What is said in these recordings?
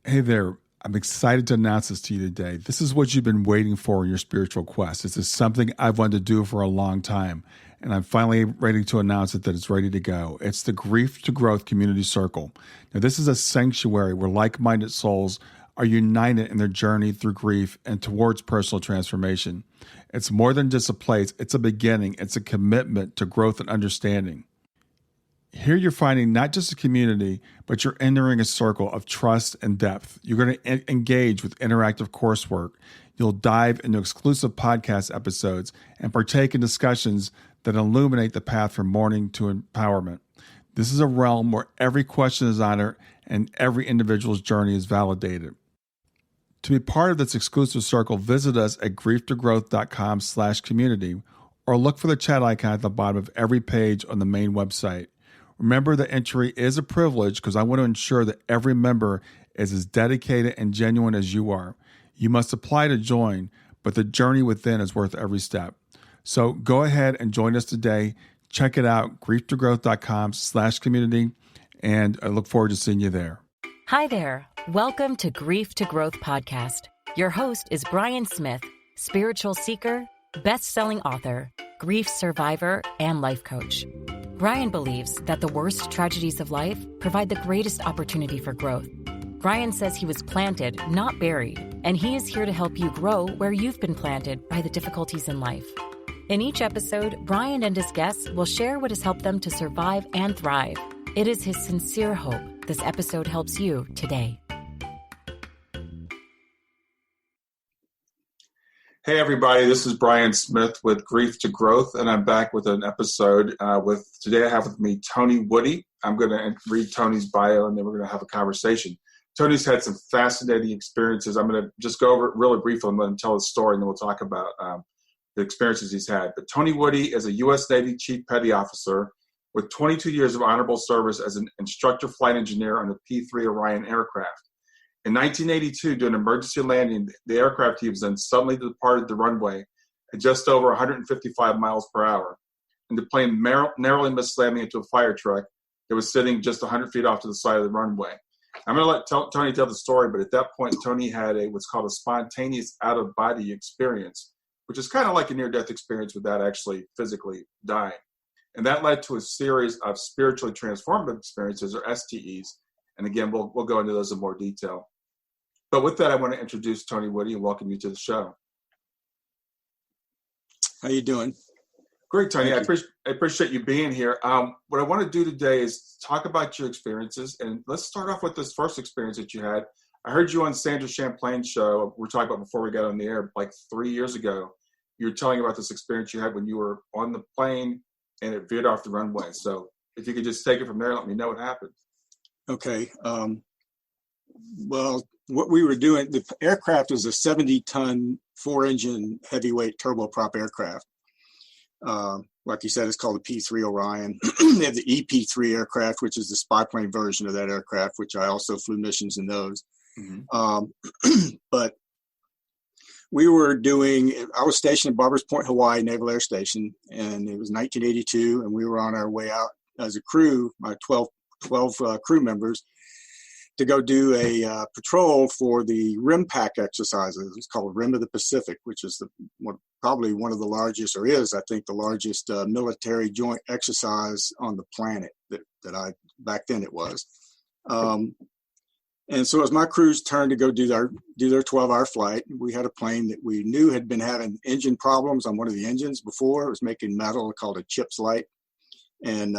Hey there. I'm excited to announce this to you today. This is what you've been waiting for in your spiritual quest. This is something I've wanted to do for a long time, and I'm finally ready to announce it that it's ready to go. It's the Grief to Growth Community Circle. Now, this is a sanctuary where like-minded souls are united in their journey through grief and towards personal transformation. It's more than just a place. It's a beginning. It's a commitment to growth and understanding. Here you're finding not just a community, but you're entering a circle of trust and depth. You're going to engage with interactive coursework. You'll dive into exclusive podcast episodes and partake in discussions that illuminate the path from mourning to empowerment. This is a realm where every question is honored and every individual's journey is validated. To be part of this exclusive circle, visit us at grieftogrowth.com/community or look for the chat icon at the bottom of every page on the main website. Remember that entry is a privilege because I want to ensure that every member is as dedicated and genuine as you are. You must apply to join, but the journey within is worth every step. So go ahead and join us today. Check it out, grieftogrowth.com/community, and I look forward to seeing you there. Hi there. Welcome to Grief to Growth podcast. Your host is Brian Smith, spiritual seeker, best-selling author, grief survivor, and life coach. Brian believes that the worst tragedies of life provide the greatest opportunity for growth. Brian says he was planted, not buried, and he is here to help you grow where you've been planted by the difficulties in life. In each episode, Brian and his guests will share what has helped them to survive and thrive. It is his sincere hope this episode helps you today. Hey everybody, this is Brian Smith with Grief to Growth, and I'm back with an episode today I have with me Tony Woody. I'm going to read Tony's bio and then we're going to have a conversation. Tony's had some fascinating experiences. I'm going to just go over it really briefly and let him tell his story, and then we'll talk about the experiences he's had. But Tony Woody is a U.S. Navy Chief Petty Officer with 22 years of honorable service as an Instructor Flight Engineer on the P3 Orion aircraft. In 1982, during an emergency landing, the aircraft he was in suddenly departed the runway at just over 155 miles per hour, and the plane narrowly missed slamming into a fire truck that was sitting just 100 feet off to the side of the runway. I'm going to let Tony tell the story, but at that point, Tony had what's called a spontaneous out-of-body experience, which is kind of like a near-death experience without actually physically dying. And that led to a series of spiritually transformative experiences, or STEs. And again, we'll go into those in more detail. But with that, I want to introduce Tony Woody and welcome you to the show. How you doing? Great, Tony. I appreciate you being here. What I want to do today is talk about your experiences. And let's start off with this first experience that you had. I heard you on Sandra Champlain's show. We were talking about before we got on the air, like 3 years ago. You were telling about this experience you had when you were on the plane and it veered off the runway. So if you could just take it from there, let me know what happened. Okay. Well, what we were doing, the aircraft was a 70-ton, 4-engine heavyweight turboprop aircraft. Like you said, it's called the P3 Orion. They have the EP3 aircraft, which is the spy plane version of that aircraft, which I also flew missions in those. Mm-hmm. But we were I was stationed at Barbers Point, Hawaii Naval Air Station, and it was 1982, and we were on our way out as a crew, my 12 crew members, to go do a patrol for the RIM pack exercises. It's called Rim of the Pacific, which is probably one of the largest, or is, I think, the largest military joint exercise on the planet that back then it was. And so it was my crew's turn to go do their 12-hour flight. We had a plane that we knew had been having engine problems on one of the engines before. It was making metal called a chips light. And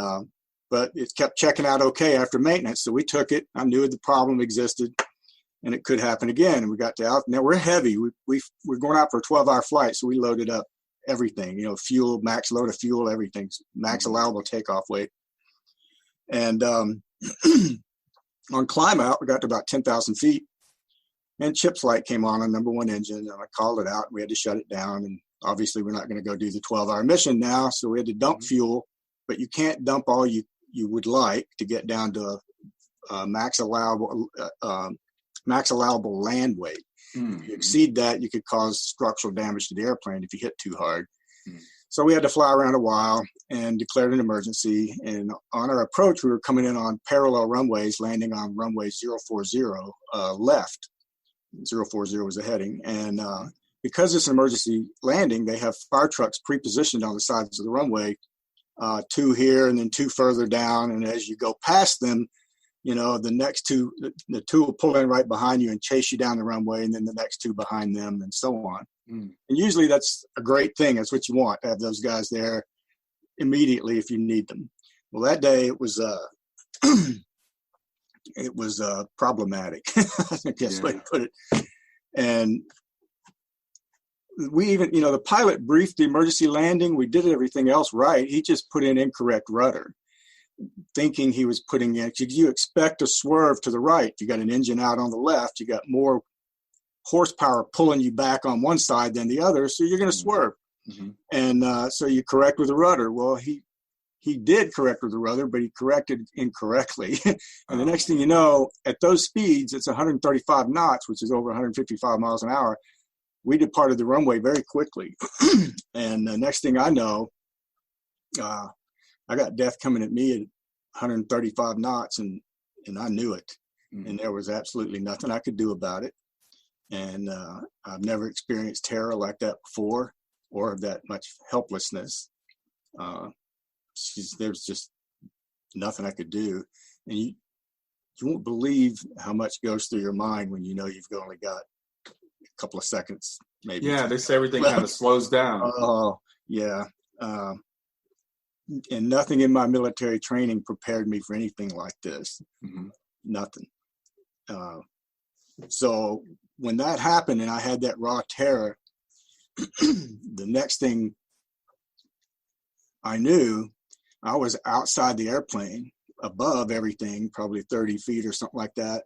but it kept checking out okay after maintenance. So we took it. I knew the problem existed and it could happen again. And we got out. Now we're heavy. We're going out for a 12-hour flight. So we loaded up everything, fuel, max load of fuel, everything, max allowable takeoff weight. And on climb out, we got to about 10,000 feet and chips light came on number one engine. And I called it out. We had to shut it down. And obviously we're not going to go do the 12-hour mission now. So we had to dump fuel, but you can't dump all you would like to get down to max allowable land weight. If you exceed that, you could cause structural damage to the airplane if you hit too hard. So we had to fly around a while and declared an emergency. And on our approach, we were coming in on parallel runways, landing on runway 040 left. 040 was the heading. And because it's an emergency landing, they have fire trucks pre-positioned on the sides of the runway, 2 here and then 2 further down. And as you go past them, you know, the next two, the 2 will pull in right behind you and chase you down the runway, and then the next 2 behind them, and so on. And usually that's a great thing. That's what you want, to have those guys there immediately if you need them. Well, that day it was problematic, I guess way to put it. And we even, you know, the pilot briefed the emergency landing. We did everything else right. He just put in incorrect rudder, thinking he was putting in, you expect a swerve to the right. You got an engine out on the left. You got more horsepower pulling you back on one side than the other, so you're going to swerve. And so you correct with the rudder. Well, he did correct with the rudder, but he corrected incorrectly. And the next thing you know, at those speeds, it's 135 knots, which is over 155 miles an hour. We departed the runway very quickly. And the next thing I know, I got death coming at me at 135 knots, and I knew it. And there was absolutely nothing I could do about it. And I've never experienced terror like that before, or that much helplessness. There's just nothing I could do. And you won't believe how much goes through your mind when you know you've only got a couple of seconds, maybe. Yeah, they say everything kind of slows down. Oh, yeah. And nothing in my military training prepared me for anything like this. Nothing. So when that happened and I had that raw terror, the next thing I knew, I was outside the airplane, above everything, probably 30 feet or something like that,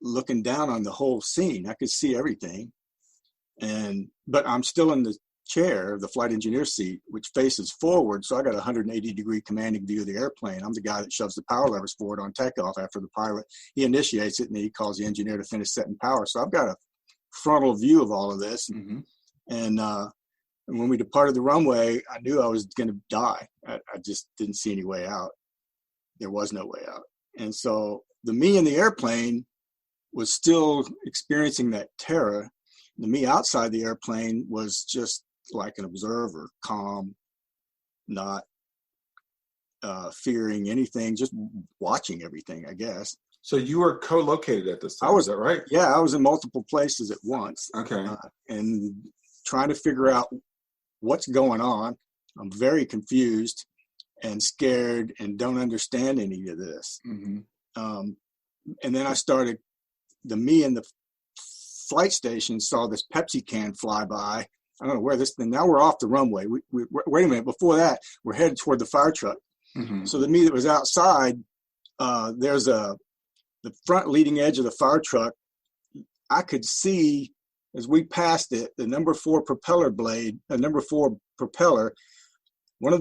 looking down on the whole scene. I could see everything. But I'm still in the chair, the flight engineer seat, which faces forward. So I got a 180-degree commanding view of the airplane. I'm the guy that shoves the power levers forward on takeoff after the pilot. He initiates it, and he calls the engineer to finish setting power. So I've got a frontal view of all of this. And when we departed the runway, I knew I was going to die. I just didn't see any way out. There was no way out. And so the me in the airplane was still experiencing that terror. The me outside the airplane was just like an observer, calm, not fearing anything, just watching everything, I guess. So you were co-located at this time, is that right? Yeah, I was in multiple places at once. Okay. And trying to figure out what's going on. I'm very confused and scared and don't understand any of this. And then I started, me in the flight station saw this Pepsi can fly by. I don't know where this thing, now we're off the runway. Wait a minute, before that, we're headed toward the fire truck. So the me that was outside, there's the front leading edge of the fire truck. I could see as we passed it, the number 4 propeller blade, one of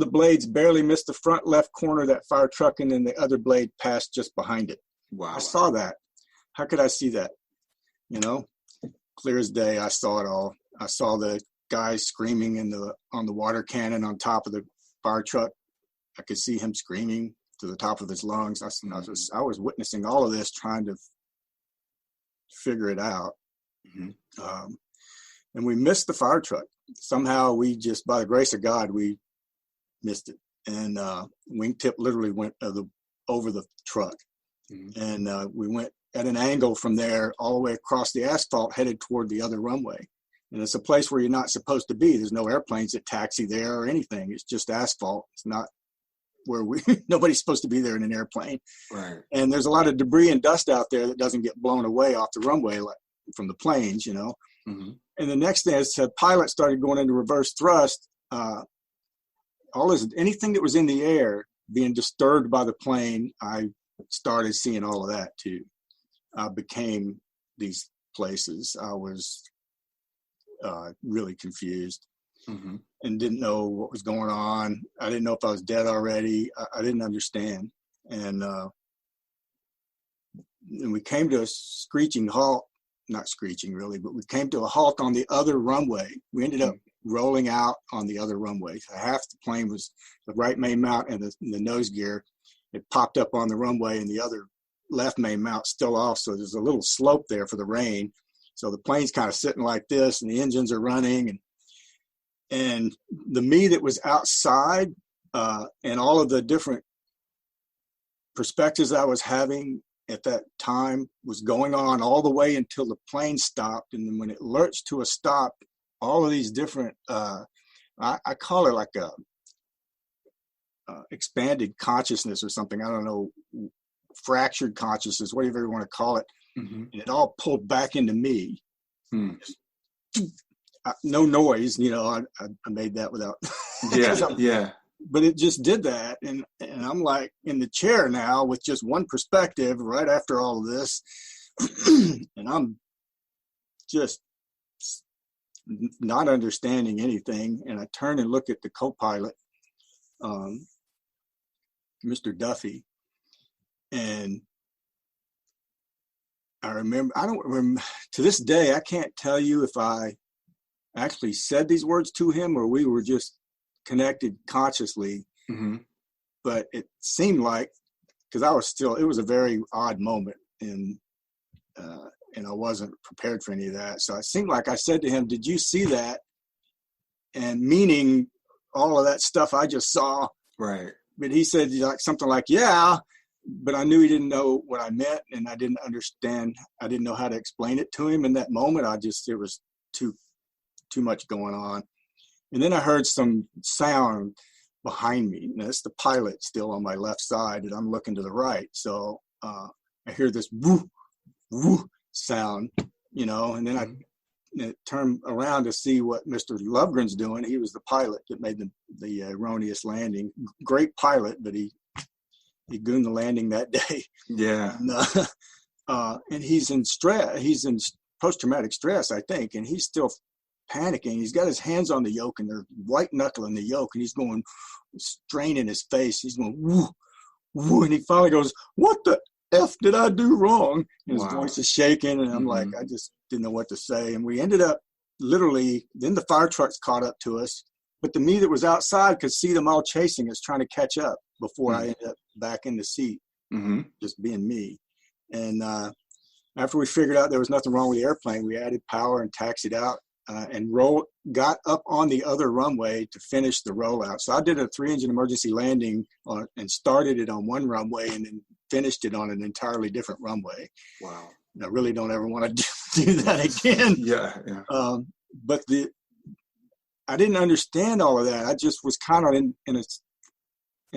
the blades barely missed the front left corner of that fire truck, and then the other blade passed just behind it. Wow. I saw that. How could I see that? You know, clear as day, I saw it all. I saw the guy screaming on the water cannon on top of the fire truck. I could see him screaming to the top of his lungs. I was witnessing all of this, trying to figure it out. And we missed the fire truck. Somehow we just, by the grace of God, we missed it. And wingtip literally went over the truck. And we went at an angle from there all the way across the asphalt, headed toward the other runway. And it's a place where you're not supposed to be. There's no airplanes that taxi there or anything. It's just asphalt. It's not where nobody's supposed to be there in an airplane. Right. And there's a lot of debris and dust out there that doesn't get blown away off the runway, like from the planes, you know. And the next thing is the pilot started going into reverse thrust. Anything that was in the air being disturbed by the plane, I started seeing all of that too. I became these places. I was really confused and didn't know what was going on. I didn't know if I was dead already. I didn't understand. And we came to a screeching halt. Not screeching really, but we came to a halt on the other runway. We ended up rolling out on the other runway. Half the plane was the right main mount and the nose gear. It popped up on the runway, and the other left main mount still off. So there's a little slope there for the rain. So the plane's kind of sitting like this, and the engines are running, and the me that was outside, and all of the different perspectives I was having at that time was going on all the way until the plane stopped. And then when it lurched to a stop, all of these different, I call it like a expanded consciousness or something. I don't know, fractured consciousness, whatever you want to call it. And it all pulled back into me. No noise, I made that without. Yeah. But it just did that, and I'm like in the chair now with just one perspective right after all of this, and I'm just not understanding anything. And I turn and look at the co-pilot, Mr. Duffy, and I don't remember to this day. I can't tell you if I actually said these words to him or we were just connected consciously, but it seemed like, because it was a very odd moment, and I wasn't prepared for any of that. So it seemed like I said to him, "Did you see that?" And meaning all of that stuff I just saw. Right. But he said something like, "Yeah," but I knew he didn't know what I meant, and I didn't understand. I didn't know how to explain it to him in that moment. It was too much going on. And then I heard some sound behind me. And that's the pilot still on my left side, and I'm looking to the right. So I hear this woo, woo sound, and then I turn around to see what Mr. Lovegren's doing. He was the pilot that made the erroneous landing. Great pilot, but he gooned the landing that day. Yeah. And he's in stress. He's in post-traumatic stress, I think, and he's still panicking. He's got his hands on the yoke, and they're white knuckling the yoke, and he's going, straining his face. He's going, woo, woo, and he finally goes, "What the F did I do wrong?" And his voice is shaking, and I'm like, I just didn't know what to say. And we ended up literally, then the fire trucks caught up to us, but the me that was outside could see them all chasing us, trying to catch up before I ended up back in the seat, just being me. And after we figured out there was nothing wrong with the airplane, we added power and taxied out. And got up on the other runway to finish the rollout. So I did a 3-engine emergency landing and started it on one runway and then finished it on an entirely different runway. Wow. And I really don't ever want to do that again. Yeah. But I didn't understand all of that. I just was kind of in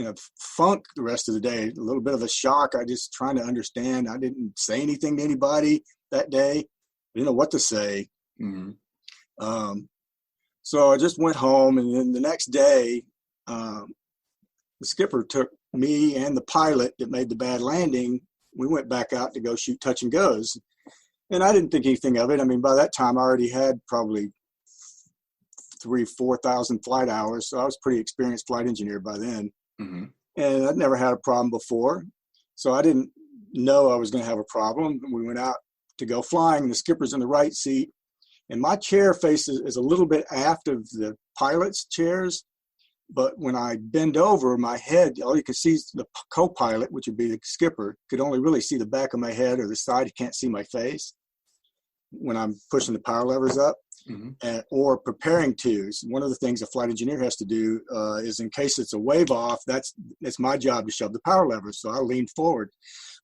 a funk the rest of the day, a little bit of a shock. I just trying to understand. I didn't say anything to anybody that day. I didn't know what to say. So I just went home, and then the next day, the skipper took me and the pilot that made the bad landing. We went back out to go shoot touch and goes, and I didn't think anything of it. I mean, by that time I already had probably 3,000-4,000 flight hours. So I was a pretty experienced flight engineer by then. And I'd never had a problem before. So I didn't know I was going to have a problem. We went out to go flying, and the skipper's in the right seat. And my chair is a little bit aft of the pilot's chairs, but when I bend over, my head, all you can see is the co-pilot, which would be the skipper, could only really see the back of my head or the side. You can't see my face when I'm pushing the power levers up or preparing to. So one of the things a flight engineer has to do is, in case it's a wave off, that's my job to shove the power levers. So I lean forward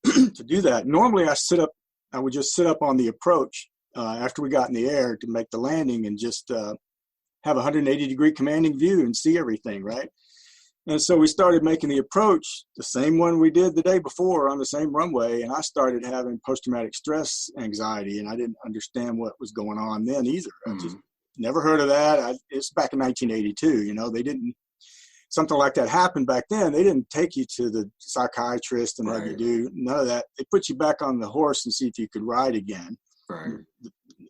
to do that. Normally I would just sit up on the approach after we got in the air to make the landing and just have a 180-degree commanding view and see everything, right? And so we started making the approach, the same one we did the day before on the same runway, and I started having post-traumatic stress anxiety, and I didn't understand what was going on then either. I just never heard of that. It's back in 1982, they didn't, something like that happened back then. They didn't take you to the psychiatrist and have you do none of that. They put you back on the horse and see if you could ride again. Right.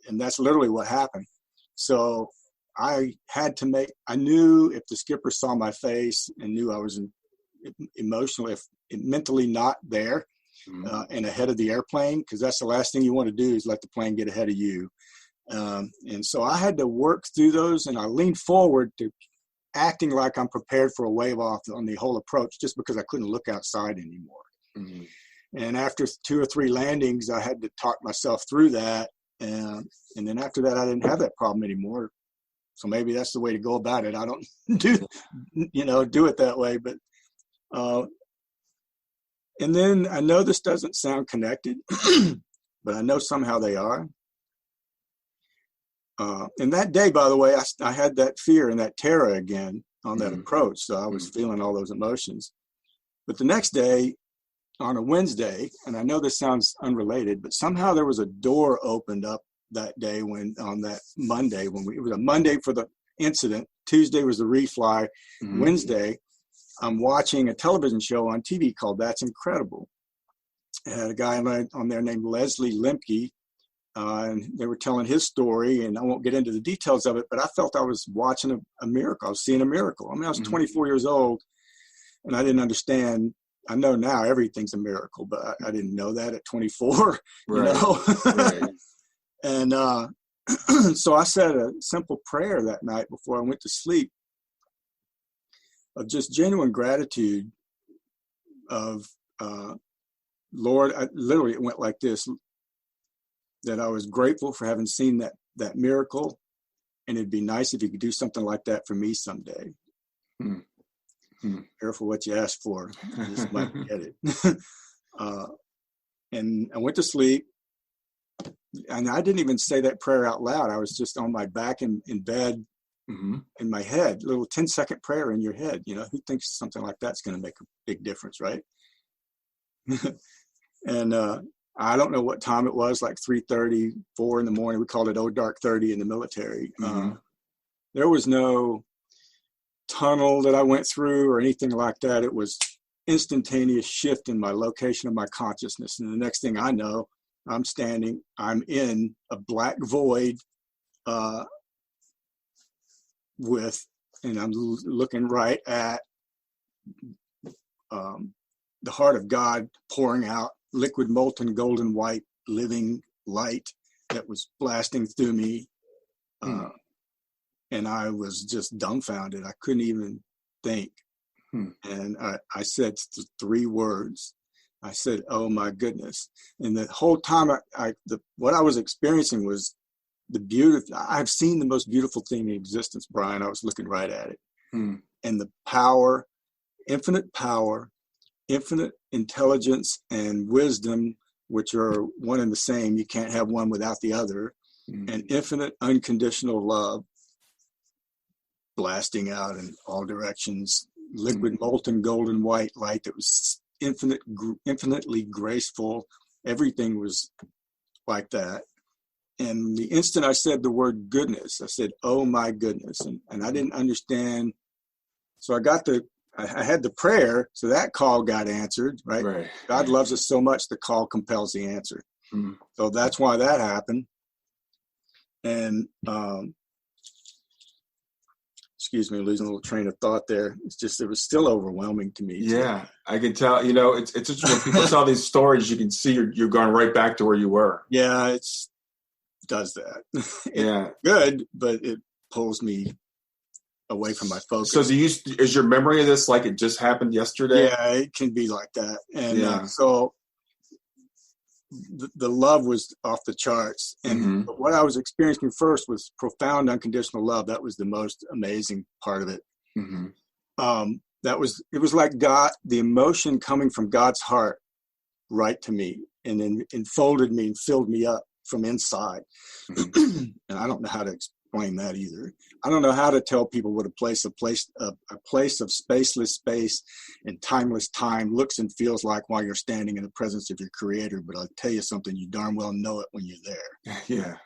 And that's literally what happened. So I knew if the skipper saw my face and knew I was emotionally, mentally not there and ahead of the airplane, because that's the last thing you want to do is let the plane get ahead of you. And so I had to work through those, and I leaned forward to acting like I'm prepared for a wave off on the whole approach, just because I couldn't look outside anymore. Mm-hmm. And after 2 or 3 landings, I had to talk myself through that. And then after that, I didn't have that problem anymore. So maybe that's the way to go about it. I don't do it that way. But, and then I know this doesn't sound connected, but I know somehow they are. And that day, by the way, I had that fear and that terror again on that approach. So I was feeling all those emotions. But the next day, on a Wednesday, and I know this sounds unrelated, but somehow there was a door opened up that day on that Monday, it was a Monday for the incident. Tuesday was the refly. Mm-hmm. Wednesday, I'm watching a television show on TV called That's Incredible. I had a guy on there named Leslie Lemke, and they were telling his story, and I won't get into the details of it, but I felt I was watching a miracle. I was seeing a miracle. I mean, I was 24 years old, and I didn't understand. I know now everything's a miracle, but I didn't know that at 24, right. Right. And so I said a simple prayer that night before I went to sleep of just genuine gratitude of, Lord, it went like this, that I was grateful for having seen that miracle, and it'd be nice if you could do something like that for me someday. Careful what you ask for. You just might get it. And I went to sleep, and I didn't even say that prayer out loud. I was just on my back in bed, in my head, little 10-second prayer in your head. You know, who thinks something like that's going to make a big difference, right? And I don't know what time it was, like 3:30, 4 in the morning. We called it "Oh Dark 30" in the military. There was no tunnel that I went through or anything like that. It was instantaneous shift in my location of my consciousness. And the next thing I know, I'm in a black void and I'm looking right at the heart of God pouring out liquid, molten, golden white, living light that was blasting through me. And I was just dumbfounded. I couldn't even think. And I said 3 words. I said, "Oh my goodness." And the whole time what I was experiencing was the beauty. I've seen the most beautiful thing in existence, Brian. I was looking right at it. And the power, infinite intelligence and wisdom, which are one and the same. You can't have one without the other. And infinite unconditional love blasting out in all directions, liquid, molten, golden white light that was infinitely graceful. Everything was like that. And the instant I said the word goodness, I said, "Oh my goodness." And I didn't understand. So I had the prayer, so that call got answered, right? God loves us so much, the call compels the answer. So that's why that happened. And excuse me, losing a little train of thought there. It's just, it was still overwhelming to me. Yeah, I can tell. You know, it's just when people tell these stories, you can see you're going right back to where you were. Yeah, it does that. Good, but it pulls me away from my focus. So is your memory of this like it just happened yesterday? Yeah, it can be like that. And so the love was off the charts. And what I was experiencing first was profound unconditional love. That was the most amazing part of it. It was like God, the emotion coming from God's heart right to me, and then enfolded me and filled me up from inside. And I don't know how to explain that either. I don't know how to tell people what a place of spaceless space and timeless time looks and feels like while you're standing in the presence of your creator. But I'll tell you something, you darn well know it when you're there.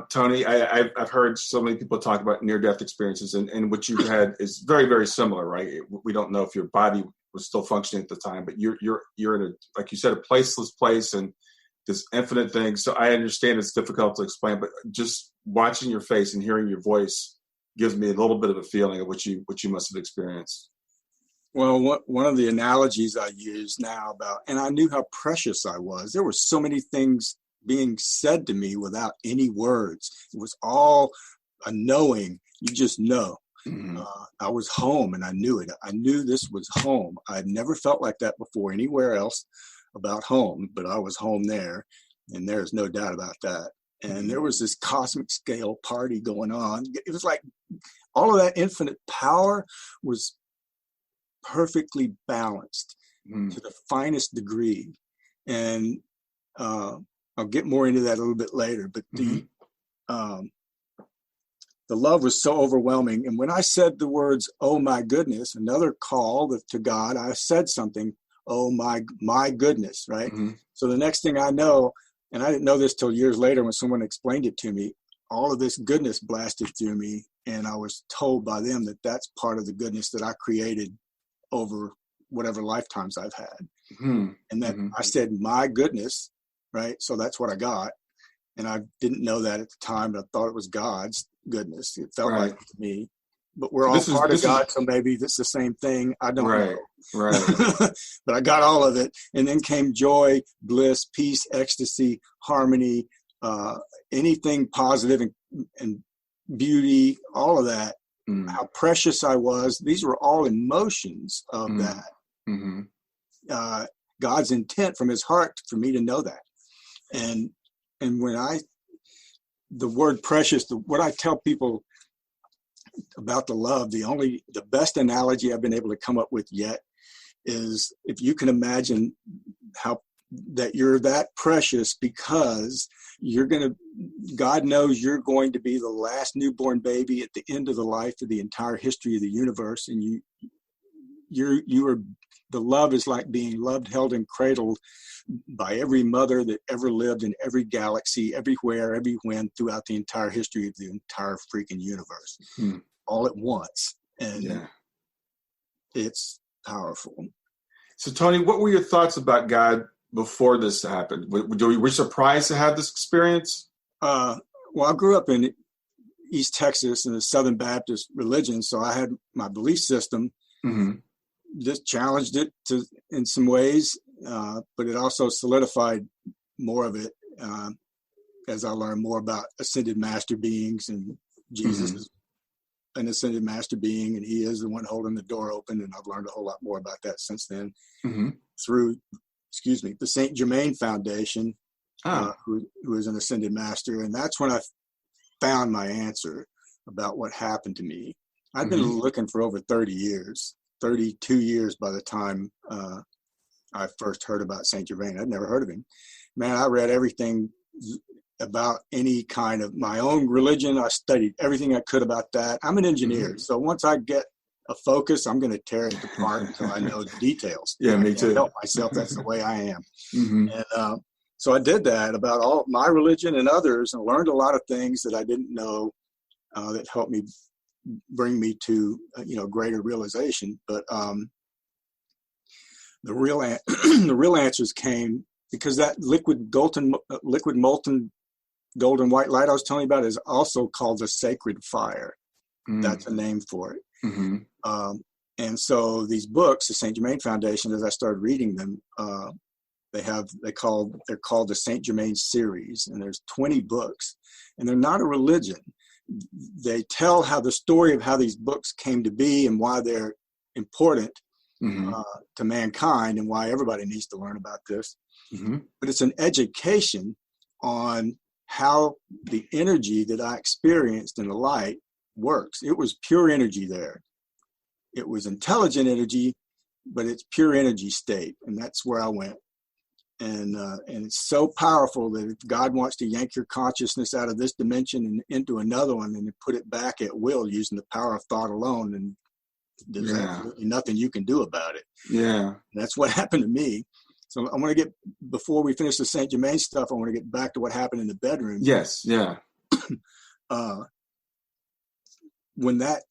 Tony, I've heard so many people talk about near-death experiences, and what you've had is very, very similar, right? We don't know if your body was still functioning at the time, but you're in a, like you said, a placeless place and this infinite thing. So I understand it's difficult to explain, but just watching your face and hearing your voice gives me a little bit of a feeling of what you must have experienced. Well, one of the analogies I use now and I knew how precious I was. There were so many things being said to me without any words. It was all a knowing. You just know. I was home, and I knew it. I knew this was home. I'd never felt like that before anywhere else about home, but I was home there, and there's no doubt about that. And there was this cosmic scale party going on. It was like all of that infinite power was perfectly balanced to the finest degree. And I'll get more into that a little bit later, but the love was so overwhelming. And when I said the words, "Oh my goodness," another call to God, I said something, "Oh my goodness," right? So the next thing I know, and I didn't know this till years later when someone explained it to me, all of this goodness blasted through me. And I was told by them that that's part of the goodness that I created over whatever lifetimes I've had. And that I said, "My goodness," right? So that's what I got. And I didn't know that at the time, but I thought it was God's goodness. It felt like it to me. But we're all part of God, so maybe it's the same thing. I don't know. But I got all of it. And then came joy, bliss, peace, ecstasy, harmony, anything positive and beauty, all of that. How precious I was. These were all emotions of that. God's intent from his heart for me to know that. And when the word precious, what I tell people about the love, the best analogy I've been able to come up with yet is if you can imagine how that you're that precious because God knows you're going to be the last newborn baby at the end of the life of the entire history of the universe. And the love is like being loved, held, and cradled by every mother that ever lived in every galaxy, everywhere, every when, throughout the entire history of the entire freaking universe, all at once. And it's powerful. So, Tony, what were your thoughts about God before this happened? Were you surprised to have this experience? Well, I grew up in East Texas in the Southern Baptist religion, so I had my belief system. Just challenged it in some ways, but it also solidified more of it as I learned more about ascended master beings, and Jesus is an ascended master being, and he is the one holding the door open. And I've learned a whole lot more about that since then through, the Saint Germain Foundation, who is an ascended master. And that's when I found my answer about what happened to me. I'd been looking for over 30 years. 32 years by the time I first heard about Saint Germain. I'd never heard of him. Man, I read everything about any kind of my own religion. I studied everything I could about that. I'm an engineer, so once I get a focus, I'm going to tear it apart until I know the details. Yeah, me too. I help myself. That's the way I am. And so I did that about all my religion and others, and learned a lot of things that I didn't know that helped me bring me to greater realization. But the real answers came because that liquid molten golden white light I was telling you about is also called the sacred fire. That's a name for it. And so these books, the Saint Germain Foundation, as I started reading them, they're called the Saint Germain Series, and there's 20 books, and they're not a religion. They tell how the story of how these books came to be and why they're important to mankind and why everybody needs to learn about this. But it's an education on how the energy that I experienced in the light works. It was pure energy there. It was intelligent energy, but it's pure energy state. And that's where I went. And it's so powerful that if God wants to yank your consciousness out of this dimension and into another one and put it back at will using the power of thought alone, and there's absolutely nothing you can do about it. And that's what happened to me. So I want to before we finish the Saint Germain stuff, I want to get back to what happened in the bedroom. When that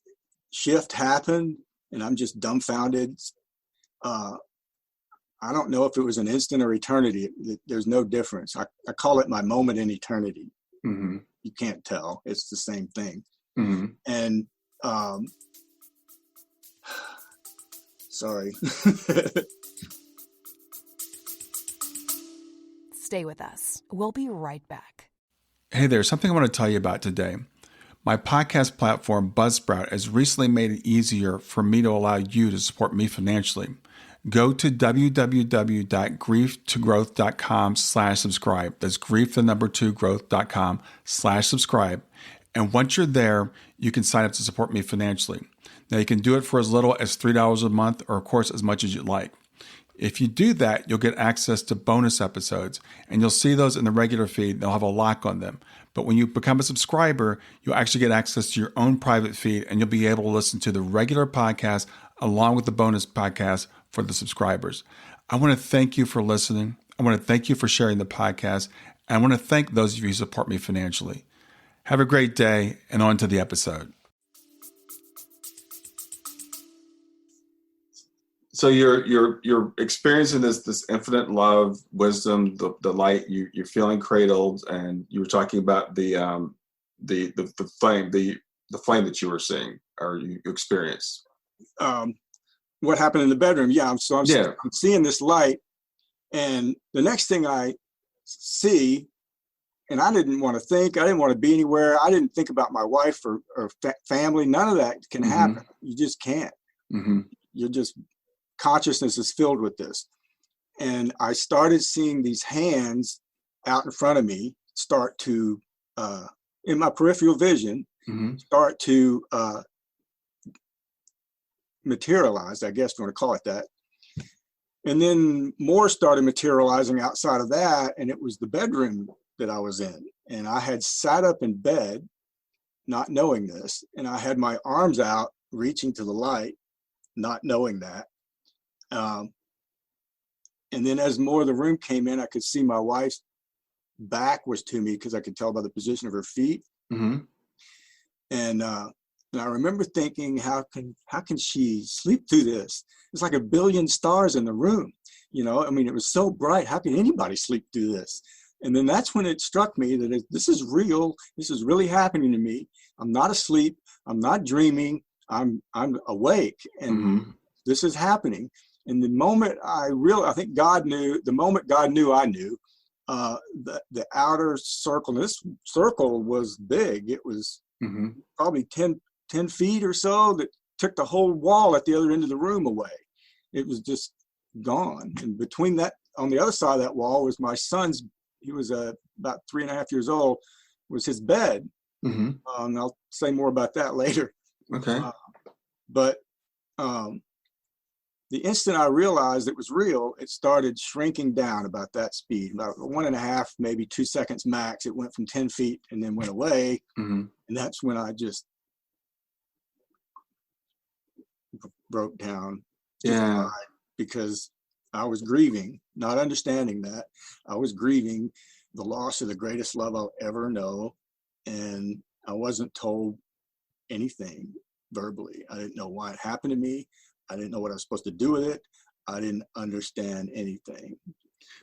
shift happened and I'm just dumbfounded, I don't know if it was an instant or eternity. There's no difference. I call it my moment in eternity. You can't tell. It's the same thing. And Stay with us. We'll be right back. Hey there, something I want to tell you about today. My podcast platform, Buzzsprout, has recently made it easier for me to allow you to support me financially. Go to www.grieftogrowth.com/subscribe. That's grief2growth.com/subscribe. And once you're there, you can sign up to support me financially. Now, you can do it for as little as $3 a month or, of course, as much as you'd like. If you do that, you'll get access to bonus episodes, and you'll see those in the regular feed. They'll have a lock on them. But when you become a subscriber, you'll actually get access to your own private feed, and you'll be able to listen to the regular podcast along with the bonus podcast for the subscribers. I want to thank you for listening. I want to thank you for sharing the podcast. And I want to thank those of you who support me financially. Have a great day, and on to the episode. So you're experiencing this infinite love, wisdom, the light. You're feeling cradled, and you were talking about the flame, the flame that you were seeing or you experienced. What happened in the bedroom? Yeah, I'm seeing this light, and the next thing I see, and I didn't want to think. I didn't want to be anywhere. I didn't think about my wife or family. None of that can happen. You just can't. You're just. Consciousness is filled with this. And I started seeing these hands out in front of me start to, in my peripheral vision, start to materialize, I guess you want to call it that. And then more started materializing outside of that, and it was the bedroom that I was in. And I had sat up in bed, not knowing this, and I had my arms out, reaching to the light, not knowing that. And then as more of the room came in, I could see my wife's back was to me because I could tell by the position of her feet. And I remember thinking, how can she sleep through this? It's like a billion stars in the room. You know, I mean, it was so bright. How can anybody sleep through this? And then that's when it struck me that this is real. This is really happening to me. I'm not asleep. I'm not dreaming. I'm awake, and this is happening. And the moment I think God knew, the moment God knew I knew, the outer circle, this circle was big. It was probably 10 feet or so that took the whole wall at the other end of the room away. It was just gone. And between that, on the other side of that wall was my son's, he was about 3.5 years old, was his bed. And I'll say more about that later. Okay. But the instant I realized it was real, it started shrinking down about that speed, about 1.5, maybe 2 seconds max. It went from 10 feet and then went away. And that's when I just broke down. Yeah. Because I was grieving, not understanding that. I was grieving the loss of the greatest love I'll ever know. And I wasn't told anything verbally. I didn't know why it happened to me. I didn't know what I was supposed to do with it. I didn't understand anything.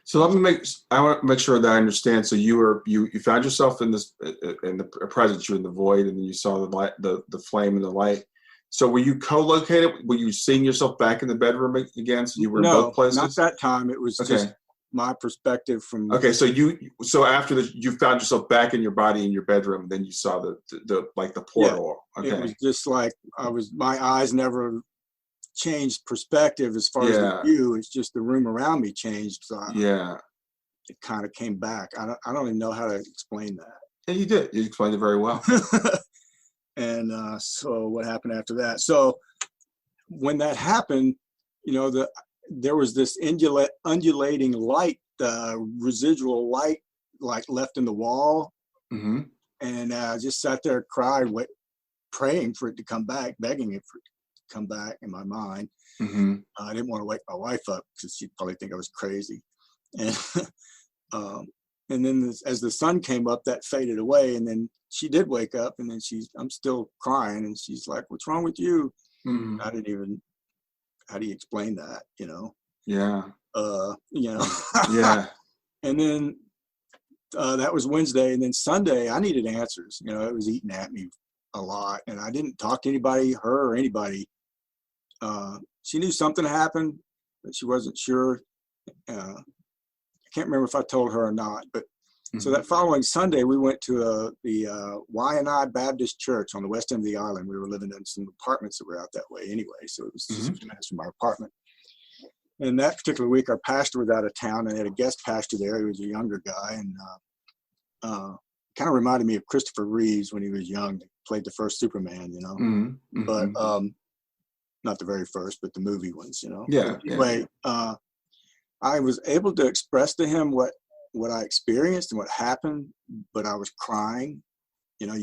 So I want to make sure that I understand. So you found yourself in the presence, you were in the void, and then you saw the light, the flame and the light. So were you co-located? Were you seeing yourself back in the bedroom again? So you were in both places? Not that time. It was just my perspective from. Okay, so after you found yourself back in your body in your bedroom, then you saw the portal. Yeah, okay. It was just like my eyes never changed perspective as far as the view. It's just the room around me changed. So it kind of came back. I don't even know how to explain that. Yeah, you did. You explained it very well. And so what happened after that? So when that happened, there was this undulating light, residual light, like left in the wall. And I just sat there, cried, praying for it to come back, begging it for it to come back in my mind. I didn't want to wake my wife up because she'd probably think I was crazy. And then as the sun came up, that faded away. And then she did wake up, and then I'm still crying, and she's like, "What's wrong with you?" I didn't even, how do you explain that, Yeah. Yeah. And then that was Wednesday. And then Sunday, I needed answers. It was eating at me a lot. And I didn't talk to anybody, her or anybody. She knew something happened, but she wasn't sure. can't remember if I told her or not, but so that following Sunday, we went to the Y&I Baptist Church on the west end of the island. We were living in some apartments that were out that way anyway, so it was just a few minutes from our apartment. And that particular week, our pastor was out of town, and they had a guest pastor there. He was a younger guy, and kind of reminded me of Christopher Reeves when he was young. He played the first Superman, you know, but not the very first, but the movie ones, you know. Yeah. Anyway, I was able to express to him what I experienced and what happened, but I was crying. You know,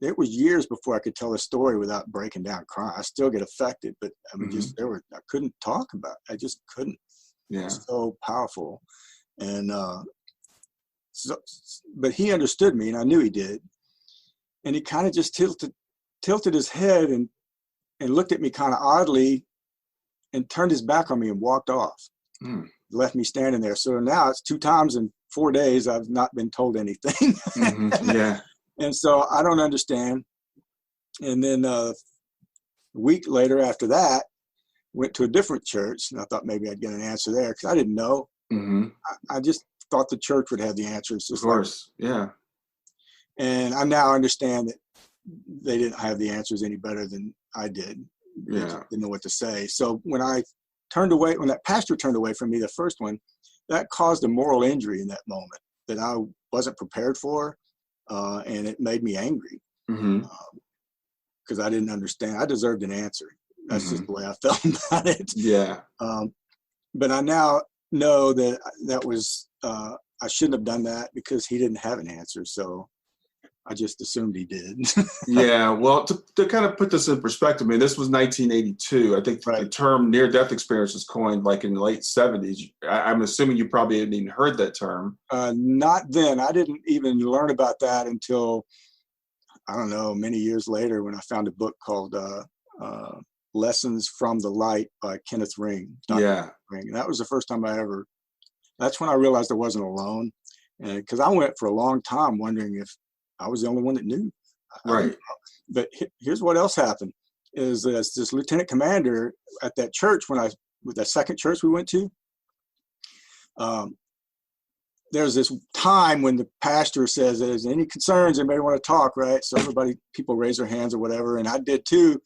it was years before I could tell a story without breaking down crying. I still get affected, but I mean, I couldn't talk about it. I just couldn't. Yeah. It was so powerful. And, but he understood me, and I knew he did. And he kind of just tilted his head and looked at me kind of oddly and turned his back on me and walked off. Left me standing there. So now it's 2 times in 4 days I've not been told anything. Yeah. And so I don't understand. And then a week later after that, went to a different church, and I thought maybe I'd get an answer there because I didn't know. I just thought the church would have the answers. Of course, yeah. And I now understand that they didn't have the answers any better than I did. Yeah. Didn't know what to say. So when that pastor turned away from me, the first one, that caused a moral injury in that moment that I wasn't prepared for, and it made me angry because I didn't understand. I deserved an answer. That's just the way I felt about it. Yeah. But I now know that was I shouldn't have done that because he didn't have an answer. So I just assumed he did. Yeah. Well, to kind of put this in perspective, I mean, this was 1982. I think the term near-death experience was coined like in the late 70s. I'm assuming you probably hadn't even heard that term. Not then. I didn't even learn about that until, I don't know, many years later when I found a book called Lessons from the Light by Kenneth Ring. Yeah. Ring. And that was the first time that's when I realized I wasn't alone. Because I went for a long time wondering if I was the only one that knew. Right. But here's what else happened is this lieutenant commander at that church, with that second church we went to, there's this time when the pastor says, "Is there any concerns? Anybody want to talk?" Right. So people raise their hands or whatever. And I did too.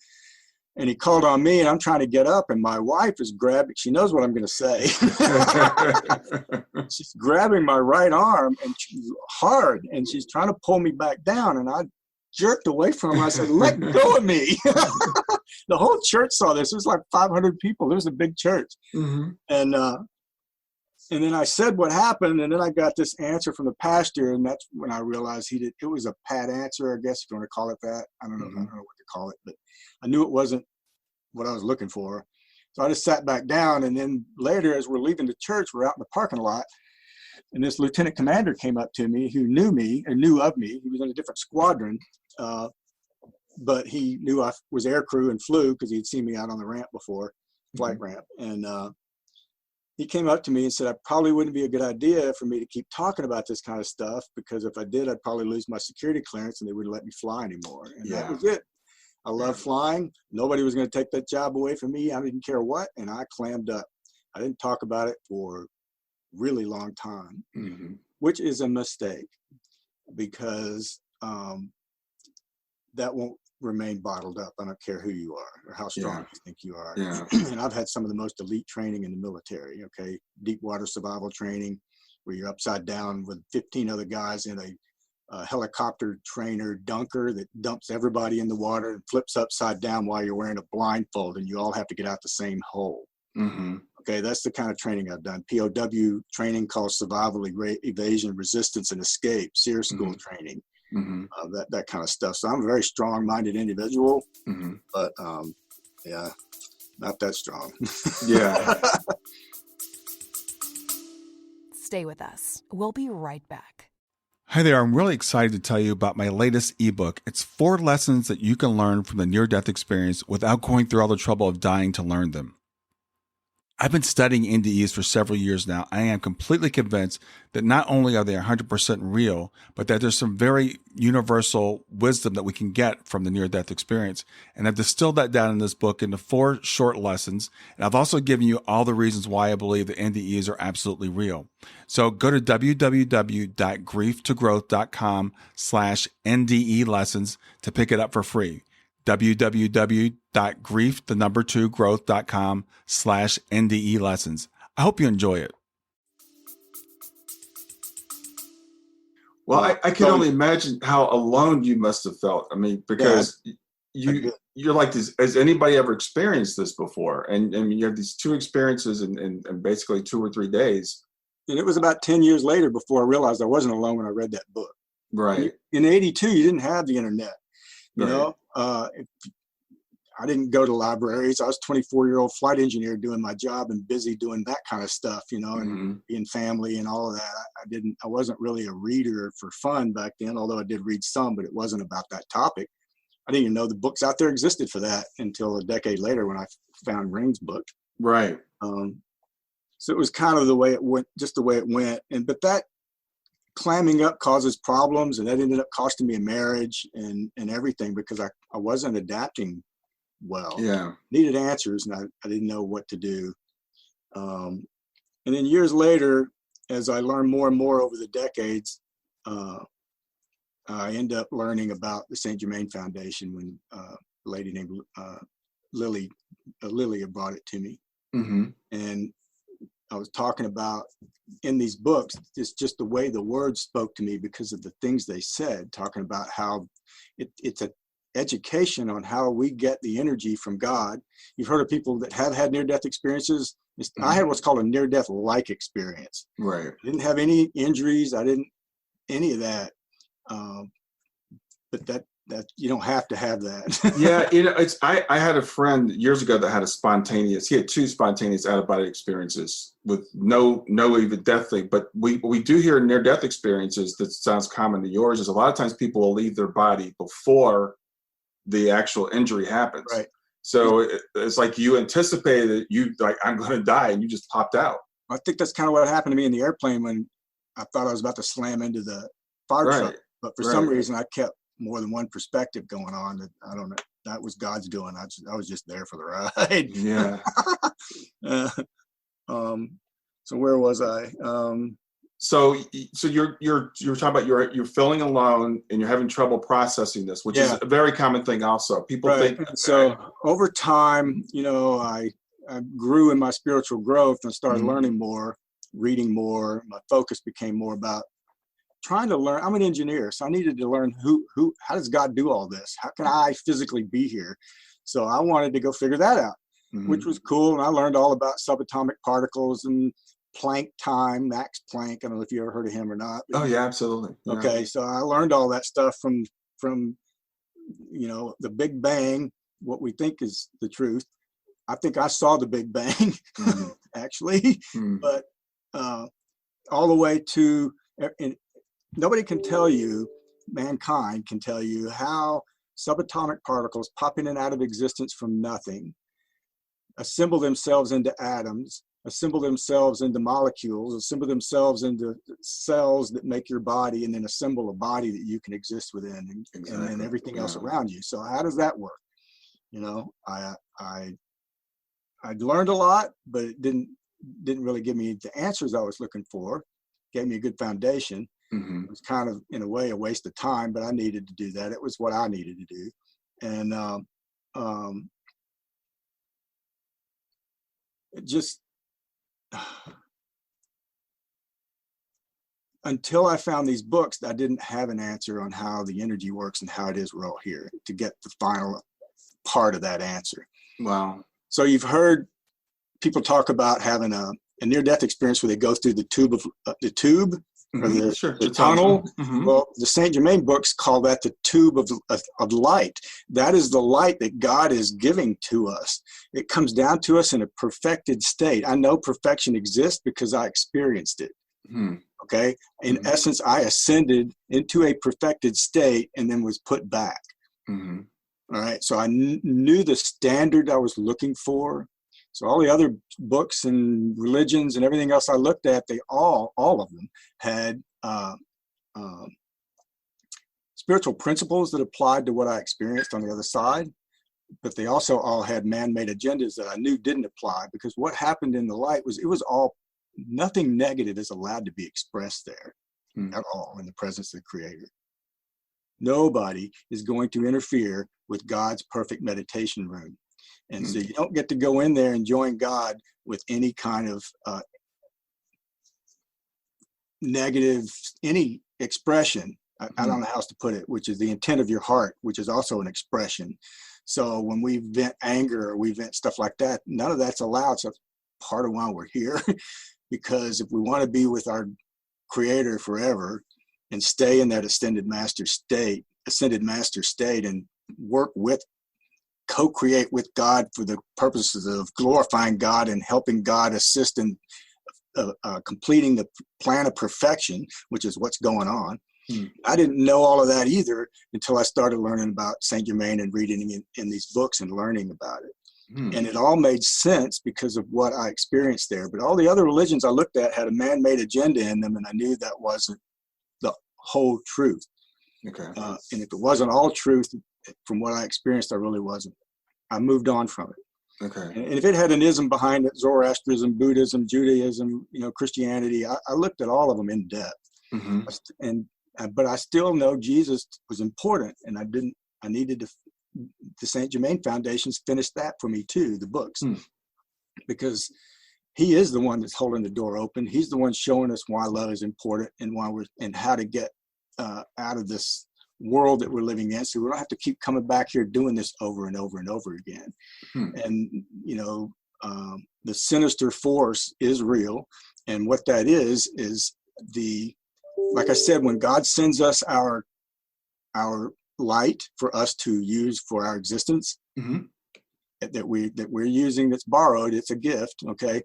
And he called on me, and I'm trying to get up, and my wife is grabbing. She knows what I'm going to say. She's grabbing my right arm, and she's hard, and she's trying to pull me back down. And I jerked away from her. I said, "Let go of me." The whole church saw this. It was like 500 people. It was a big church. And then I said what happened, and then I got this answer from the pastor, and that's when I realized it was a pat answer, I guess, if you want to call it that. I don't know what to call it, but I knew it wasn't what I was looking for. So I just sat back down, and then later, as we're leaving the church, we're out in the parking lot, and this lieutenant commander came up to me who knew me and knew of me. He was in a different squadron, but he knew I was air crew and flew because he'd seen me out on the ramp before, flight ramp, and he came up to me and said, "I probably wouldn't be a good idea for me to keep talking about this kind of stuff because if I did, I'd probably lose my security clearance and they wouldn't let me fly anymore." And that was it. I love flying. Nobody was going to take that job away from me. I didn't care what. And I clammed up. I didn't talk about it for a really long time, which is a mistake because that won't remain bottled up. I don't care who you are or how strong you think you are. Yeah. And I've had some of the most elite training in the military, okay? Deep water survival training where you're upside down with 15 other guys in a helicopter trainer dunker that dumps everybody in the water and flips upside down while you're wearing a blindfold and you all have to get out the same hole. Okay, that's the kind of training I've done. POW training called survival, evasion, resistance, and escape, SEER school training. That kind of stuff. So I'm a very strong-minded individual, but not that strong. Yeah. Stay with us. We'll be right back. Hi there. I'm really excited to tell you about my latest ebook. It's 4 lessons that you can learn from the near-death experience without going through all the trouble of dying to learn them. I've been studying NDEs for several years now. I am completely convinced that not only are they 100% real, but that there's some very universal wisdom that we can get from the near-death experience. And I've distilled that down in this book into 4 short lessons. And I've also given you all the reasons why I believe that NDEs are absolutely real. So go to www.grieftogrowth.com/NDE lessons to pick it up for free. www.growth.com/NDE lessons. I hope you enjoy it. Well, I can only imagine how alone you must have felt. I mean, because you're like this. Has anybody ever experienced this before? And you have these 2 experiences in basically 2 or 3 days. And it was about 10 years later before I realized I wasn't alone when I read that book. Right. In 82, you didn't have the internet. You know, I didn't go to libraries. I was a 24-year-old flight engineer doing my job and busy doing that kind of stuff, you know, and being family and all of that. I wasn't really a reader for fun back then, although I did read some, but it wasn't about that topic. I didn't even know the books out there existed for that until a decade later when I found Ring's book. Right. So it was kind of the way it went, just the way it went. But that clamming up causes problems, and that ended up costing me a marriage and everything because I wasn't adapting well. Yeah. Needed answers, and I didn't know what to do. And then years later, as I learned more and more over the decades, I ended up learning about the Saint Germain Foundation when a lady named Lily had brought it to me. And I was talking about in these books, it's just the way the words spoke to me because of the things they said, talking about how it's an education on how we get the energy from God. You've heard of people that have had near-death experiences. I had what's called a near-death-like experience. Right. I didn't have any injuries. I didn't, any of that. But that you don't have to have that. Yeah, you know, I had a friend years ago that had he had 2 spontaneous out-of-body experiences with no even death thing. But we do hear near-death experiences that sounds common to yours is a lot of times people will leave their body before the actual injury happens. Right. So it's like you anticipated I'm going to die, and you just popped out. I think that's kind of what happened to me in the airplane when I thought I was about to slam into the fire truck. But for some reason, I kept more than one perspective going on. That I don't know. That was God's doing. I was just there for the ride. Yeah. So where was I? So you're talking about you're feeling alone and you're having trouble processing this, which is a very common thing. Also, people think. So over time, you know, I grew in my spiritual growth and started learning more, reading more. My focus became more about trying to learn. I'm an engineer, so I needed to learn how does God do all this? How can I physically be here? So I wanted to go figure that out, which was cool. And I learned all about subatomic particles and Planck time, Max Planck. I don't know if you ever heard of him or not. Oh yeah, absolutely. Yeah. Okay, so I learned all that stuff from you know, the Big Bang, what we think is the truth. I think I saw the Big Bang actually, but all the way to, and nobody can tell you, mankind can tell you how subatomic particles pop in and out of existence from nothing, assemble themselves into atoms, assemble themselves into molecules, assemble themselves into cells that make your body, and then assemble a body that you can exist within, and then everything else around you. So how does that work? You know, I learned a lot, but it didn't really give me the answers I was looking for. Gave me a good foundation. It was kind of, in a way, a waste of time, but I needed to do that. It was what I needed to do. And just until I found these books, I didn't have an answer on how the energy works and how it is we're all here to get the final part of that answer. Wow. So you've heard people talk about having a near-death experience where they go through the tube or the tunnel. Well, the Saint Germain books call that the tube of light. That is the light that God is giving to us. It comes down to us in a perfected state. I know perfection exists because I experienced it. Okay. In essence, I ascended into a perfected state and then was put back. All right. So I knew the standard I was looking for. So all the other books and religions and everything else I looked at, they all of them had spiritual principles that applied to what I experienced on the other side, but they also all had man-made agendas that I knew didn't apply, because what happened in the light was, it was all, nothing negative is allowed to be expressed there at all in the presence of the Creator. Nobody is going to interfere with God's perfect meditation room. And so you don't get to go in there and join God with any kind of negative, any expression. I don't know how else to put it, which is the intent of your heart, which is also an expression. So when we vent anger or we vent stuff like that, none of that's allowed. So that's part of why we're here, because if we want to be with our Creator forever and stay in that ascended master state and work with, co-create with God for the purposes of glorifying God and helping God assist in completing the plan of perfection, which is what's going on. I didn't know all of that either until I started learning about Saint Germain and reading in these books and learning about it. And it all made sense because of what I experienced there. But all the other religions I looked at had a man-made agenda in them, and I knew that wasn't the whole truth. Okay. And if it wasn't all truth from what I experienced, I really wasn't. I moved on from it. Okay. And if it had an ism behind it, Zoroastrianism, Buddhism, Judaism, Christianity, I looked at all of them in depth. But I still know Jesus was important, and I needed the Saint Germain Foundation's finished that for me too, the books, because he is the one that's holding the door open. He's the one showing us why love is important and and how to get out of this world that we're living in, so we don't have to keep coming back here doing this over and over and over again. And the sinister force is real, and what that is like I said, when God sends us our light for us to use for our existence, that we're using, that's borrowed, it's a gift, okay?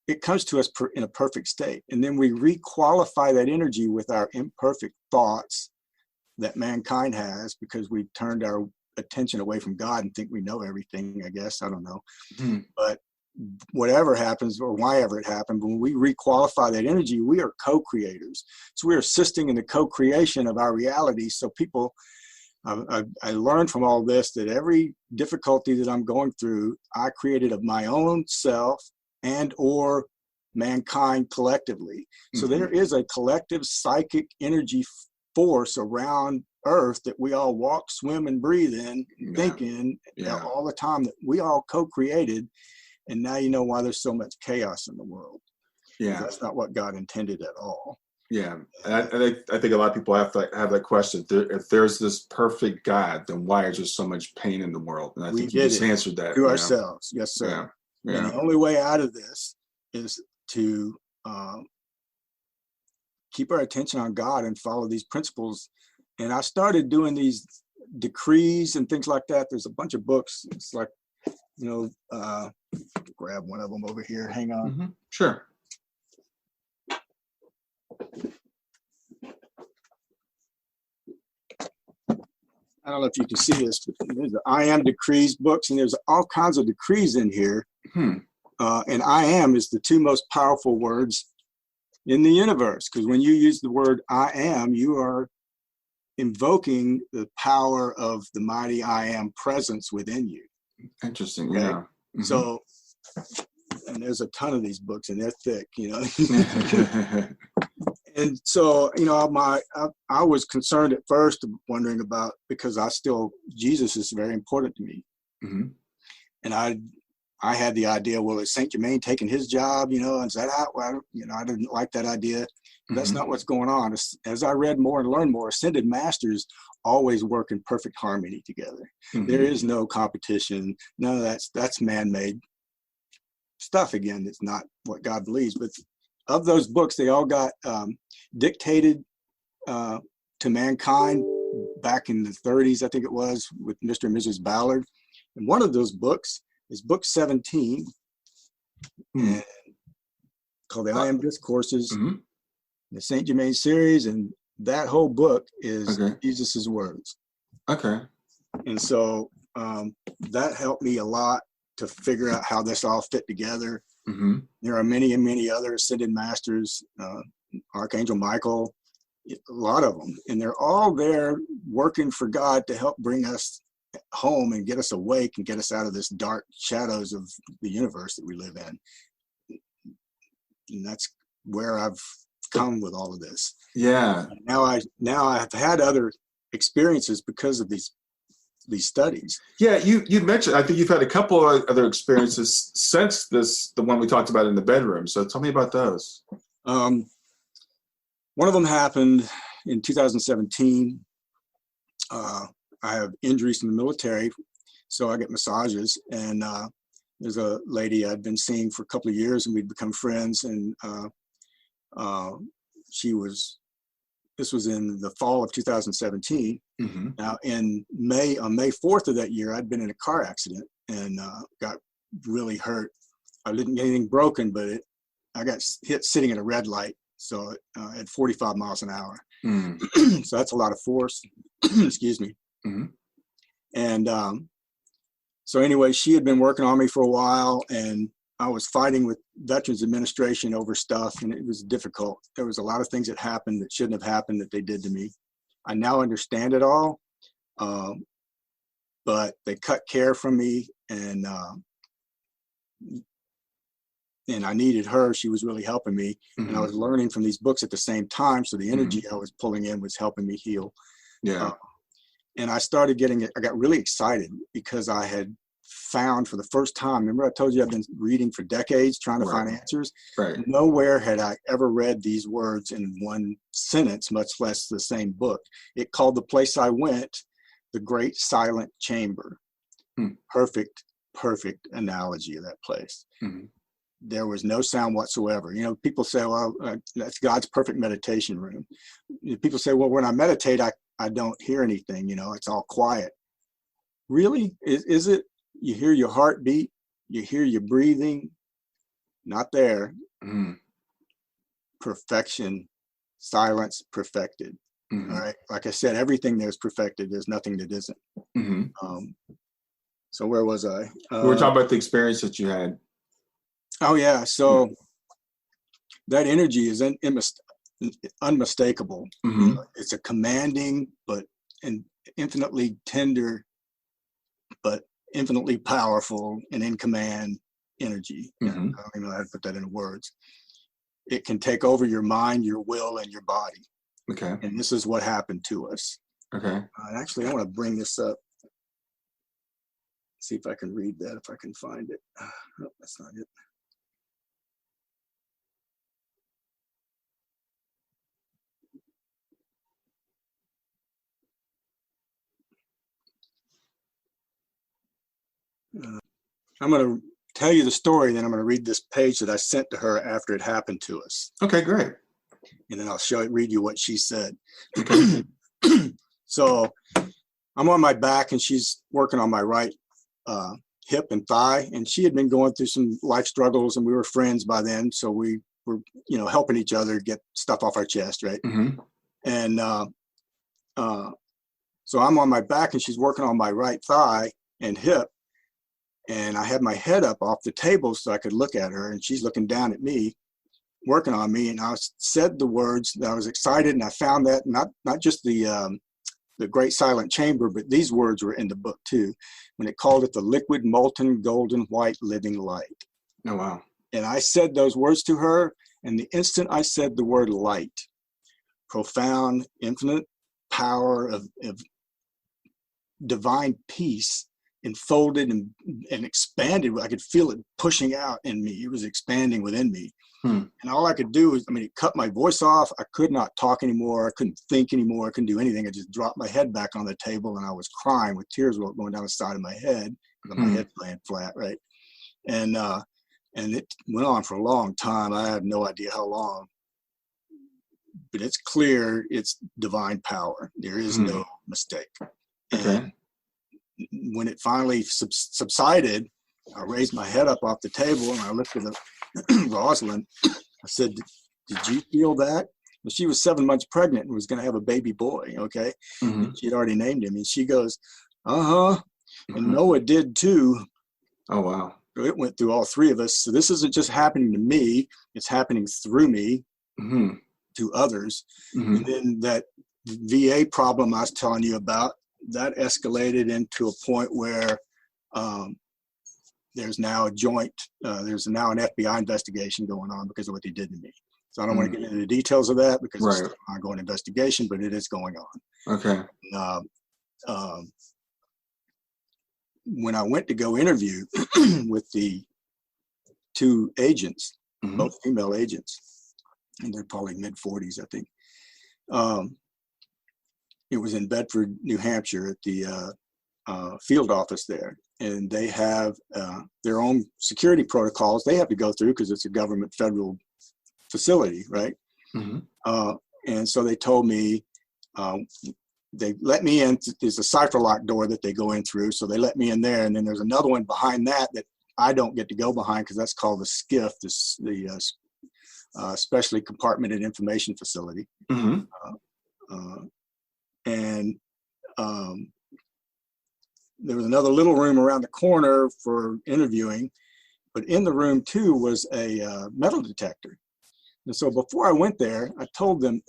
It comes to us in a perfect state, and then we requalify that energy with our imperfect thoughts that mankind has, because we've turned our attention away from God and think we know everything, I guess, I don't know. But whatever happens or whyever it happened, when we requalify that energy, we are co-creators. So we're assisting in the co-creation of our reality. So people, I learned from all this that every difficulty that I'm going through, I created of my own self and or mankind collectively. So there is a collective psychic energy force around Earth that we all walk, swim, and breathe in, think in all the time, that we all co-created. And now you know why there's so much chaos in the world. That's not what God intended at all. And I think a lot of people have that question. If there's this perfect God, then why is there so much pain in the world? And I think you just answered that. To ourselves. Yes, sir. And the only way out of this is to keep our attention on God and follow these principles. And I started doing these decrees and things like that. There's a bunch of books. It's like, grab one of them over here. Hang on. Sure. I don't know if you can see this, but there's the I Am Decrees books, and there's all kinds of decrees in here. And I am is the two most powerful words in the universe, because when you use the word I am, you are invoking the power of the mighty I am presence within you. Interesting. Okay? Yeah. So, and there's a ton of these books, and they're thick, And so, I was concerned at first, wondering about, because Jesus is very important to me. And I had the idea, well, is Saint Germain taking his job? Is that how? I didn't like that idea. That's not what's going on. As I read more and learned more, ascended masters always work in perfect harmony together. There is no competition. None of that's man-made stuff. Again, it's not what God believes. But of those books, they all got dictated to mankind back in the 30s, I think it was, with Mr. and Mrs. Ballard. And one of those books is book 17, called the I Am Discourses, the Saint Germain Series, and that whole book is Jesus's words. Okay. And so that helped me a lot to figure out how this all fit together. Mm-hmm. There are many and many other ascended masters, Archangel Michael, a lot of them, and they're all there working for God to help bring us home and get us awake and get us out of this dark shadows of the universe that we live in. And that's where I've come with all of this. Yeah. Now I've had other experiences because of these studies. Yeah, you mentioned, I think you've had a couple of other experiences since the one we talked about in the bedroom. So tell me about those. One of them happened in 2017. I have injuries from the military, so I get massages. And there's a lady I'd been seeing for a couple of years, and we'd become friends. And this was in the fall of 2017. Mm-hmm. Now on May 4th of that year, I'd been in a car accident and got really hurt. I didn't get anything broken, but I got hit sitting in a red light. So at 45 miles an hour. Mm. So that's a lot of force. Excuse me. Mm-hmm. And so anyway, she had been working on me for a while, and I was fighting with Veterans Administration over stuff, and it was difficult. There was a lot of things that happened that shouldn't have happened that they did to me. I now understand it all, but they cut care from me, and I needed her. She was really helping me. Mm-hmm. And I was learning from these books at the same time. So the energy I was pulling in was helping me heal. Yeah. And I started I got really excited because I had found for the first time, remember I told you I've been reading for decades trying to find answers? Right. Nowhere had I ever read these words in one sentence, much less the same book. It called the place I went, the Great Silent Chamber. Perfect analogy of that place. Mm-hmm. There was no sound whatsoever. You know, people say, well, that's God's perfect meditation room. People say, well, when I meditate, I don't hear anything, you know, it's all quiet. Really? Is it? You hear your heartbeat, you hear your breathing, not there. Mm-hmm. Perfection, silence, perfected. Mm-hmm. All right. Like I said, everything there's perfected. There's nothing that isn't. Mm-hmm. So where was I? We were talking about the experience that you had. Oh yeah. So that energy is unmistakable. Mm-hmm. You know, it's a commanding, and infinitely tender, but infinitely powerful and in command energy. Mm-hmm. I don't even know how to put that into words. It can take over your mind, your will, and your body. Okay. And this is what happened to us. Okay. And actually, I want to bring this up. See if I can read that, if I can find it. No, that's not it. I'm going to tell you the story, then I'm going to read this page that I sent to her after it happened to us. Okay, great. And then I'll read you what she said. Okay. So I'm on my back and she's working on my right hip and thigh. And she had been going through some life struggles and we were friends by then. So we were, you know, helping each other get stuff off our chest, right? Mm-hmm. And so I'm on my back and she's working on my right thigh and hip. And I had my head up off the table so I could look at her, and she's looking down at me, working on me. And I said the words that I was excited, and I found that not just the Great Silent Chamber, but these words were in the book too, when it called it the liquid, molten, golden, white, living light. Oh, wow. And I said those words to her, and the instant I said the word light, profound, infinite power of divine peace enfolded and expanded. I could feel it pushing out in me. It was expanding within me. And all I could do was, it cut my voice off. I could not talk anymore. I couldn't think anymore. I couldn't do anything. I just dropped my head back on the table and I was crying with tears going down the side of my head. My head laying flat, right? And it went on for a long time. I have no idea how long. But it's clear it's divine power. There is no mistake. Okay. And when it finally subsided, I raised my head up off the table and I looked at Rosalind. I said, "Did you feel that?" And she was 7 months pregnant and was going to have a baby boy. Okay. Mm-hmm. She had already named him. And she goes, "Uh-huh." And Noah did too. Oh, wow. It went through all three of us. So this isn't just happening to me, it's happening through me to others. And then that VA problem I was telling you about, that escalated into a point where there's now an FBI investigation going on because of what they did to me. So I don't want to get into the details of that because it's an ongoing investigation, but it is going on. Okay. When I went to go interview with the two agents, both female agents, and they're probably mid-40s, I think. It was in Bedford, New Hampshire at the field office there. And they have their own security protocols they have to go through because it's a government federal facility, right? And so they told me, they let me in. There's a cipher lock door that they go in through. So they let me in there. And then there's another one behind that I don't get to go behind because that's called the SCIF, the Specially Compartmented Information Facility. And there was another little room around the corner for interviewing, but in the room too was a metal detector. And so before I went there, I told them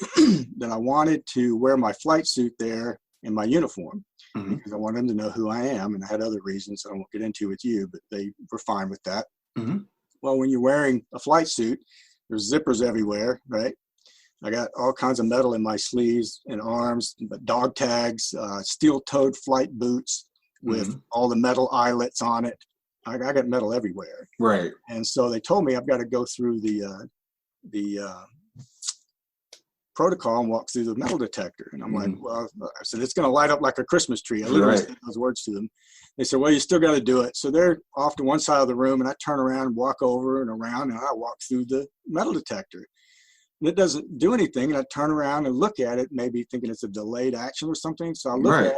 that I wanted to wear my flight suit there in my uniform because I wanted them to know who I am. And I had other reasons I won't get into with you, but they were fine with that. Well, when you're wearing a flight suit, there's zippers everywhere, right? I got all kinds of metal in my sleeves and arms, but dog tags, steel-toed flight boots with all the metal eyelets on it. I got metal everywhere. Right. And so they told me I've got to go through the protocol and walk through the metal detector. And I'm like, well, I said, it's going to light up like a Christmas tree. I literally said those words to them. They said, well, you still got to do it. So they're off to one side of the room and I turn around and walk over and around and I walk through the metal detector. And it doesn't do anything. And I turn around and look at it, maybe thinking it's a delayed action or something. So I look at it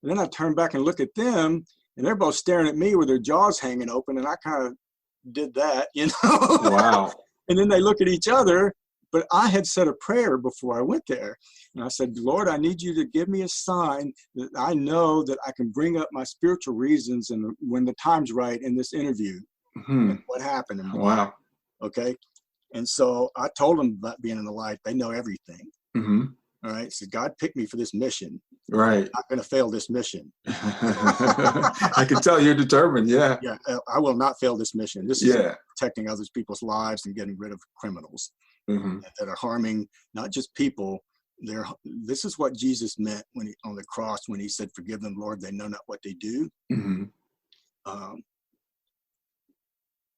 and then I turn back and look at them and they're both staring at me with their jaws hanging open. And I kind of did that, you know? Wow. And then they look at each other, but I had said a prayer before I went there. And I said, Lord, I need you to give me a sign that I know that I can bring up my spiritual reasons and when the time's right in this interview. And what happened. And wow. Okay. And so I told them about being in the light. They know everything. All right. So God picked me for this mission. Right. I'm not going to fail this mission. I can tell you're determined. Yeah. Yeah. I will not fail this mission. This is protecting other people's lives and getting rid of criminals that are harming not just people. This is what Jesus meant when he on the cross, when he said, forgive them, Lord, they know not what they do.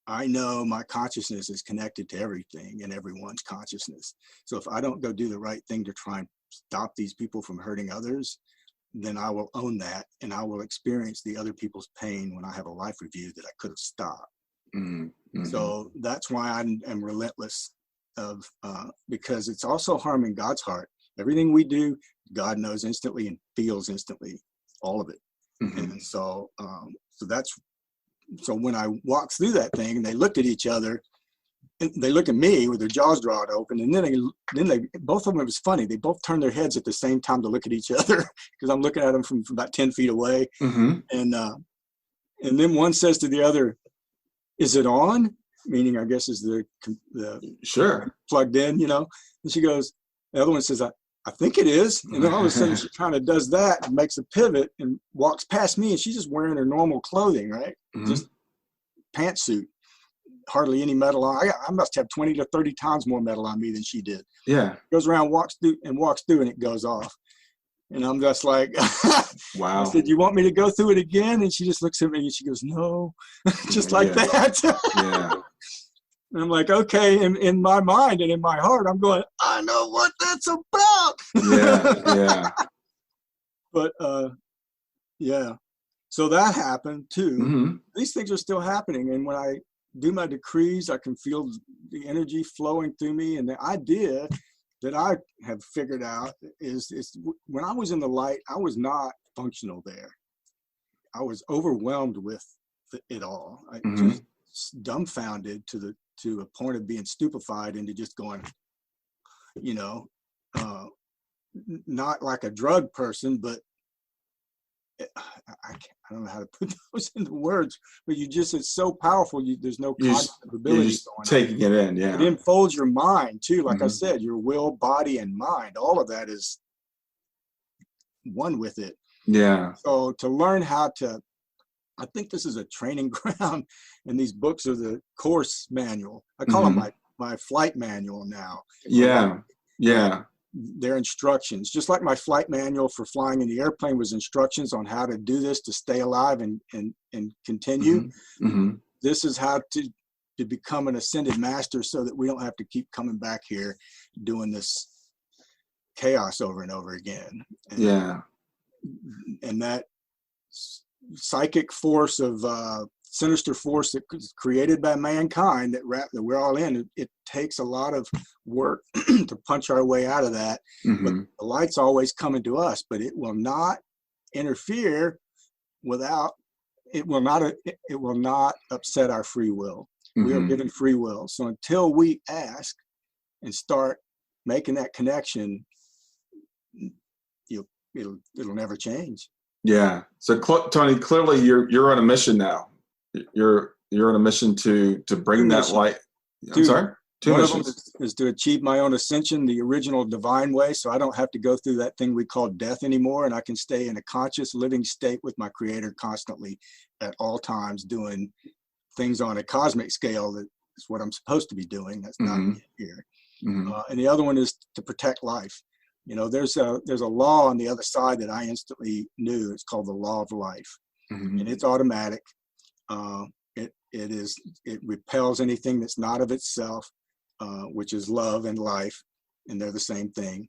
I know my consciousness is connected to everything and everyone's consciousness. So if I don't go do the right thing to try and stop these people from hurting others, then I will own that and I will experience the other people's pain when I have a life review that I could have stopped. So that's why I'm relentless because it's also harming God's heart. Everything we do, God knows instantly and feels instantly, all of it. And so so when I walked through that thing and they looked at each other and they look at me with their jaws drawn open and then they both of them, it was funny. They both turned their heads at the same time to look at each other because I'm looking at them from about 10 feet away. And then one says to the other, is it on? Meaning, I guess is the plugged in, you know? And she goes, the other one says, I think it is. And then all of a sudden she kind of does that and makes a pivot and walks past me and she's just wearing her normal clothing, right? Just pantsuit, hardly any metal on. I must have 20 to 30 times more metal on me than she did. Yeah. Goes around, walks through and it goes off. And I'm just like, wow. I said, you want me to go through it again? And she just looks at me and she goes, no, just like that. Yeah. And I'm like, okay, in my mind and in my heart, I'm going, I know what that's about. Yeah. But, so that happened too. These things are still happening. And when I do my decrees, I can feel the energy flowing through me. And the idea that I have figured out is when I was in the light, I was not functional there. I was overwhelmed with it all. I just dumbfounded to a point of being stupefied into just going, you know, not like a drug person, but I don't know how to put those into words, but it's so powerful. There's no cognitive ability just taking it in. Yeah. It unfolds your mind too. Like I Mm-hmm. said, your will, body, and mind, all of that is one with it. Yeah. So to learn how to, I think this is a training ground, and these books are the course manual. I call Mm-hmm. them my flight manual now. Yeah. Yeah. They're instructions, just like my flight manual for flying in the airplane was instructions on how to do this to stay alive and continue. Mm-hmm. Mm-hmm. This is how to become an ascended master, so that we don't have to keep coming back here doing this chaos over and over again. And that psychic force of sinister force that was created by mankind that we're all in, it takes a lot of work to punch our way out of that. Mm-hmm. But the light's always coming to us, but it will not interfere it will not upset our free will. Mm-hmm. We are given free will. So until we ask and start making that connection, it'll never change. Yeah. So Tony, clearly you're on a mission now. You're on a mission to bring that light. I'm sorry? Two missions. One of them is to achieve my own ascension, the original divine way, so I don't have to go through that thing we call death anymore, and I can stay in a conscious living state with my creator constantly at all times, doing things on a cosmic scale. That's what I'm supposed to be doing. That's not here. Mm-hmm. And the other one is to protect life. There's a law on the other side that I instantly knew. It's called the law of life. Mm-hmm. And it's automatic. It repels anything that's not of itself, which is love and life, and they're the same thing.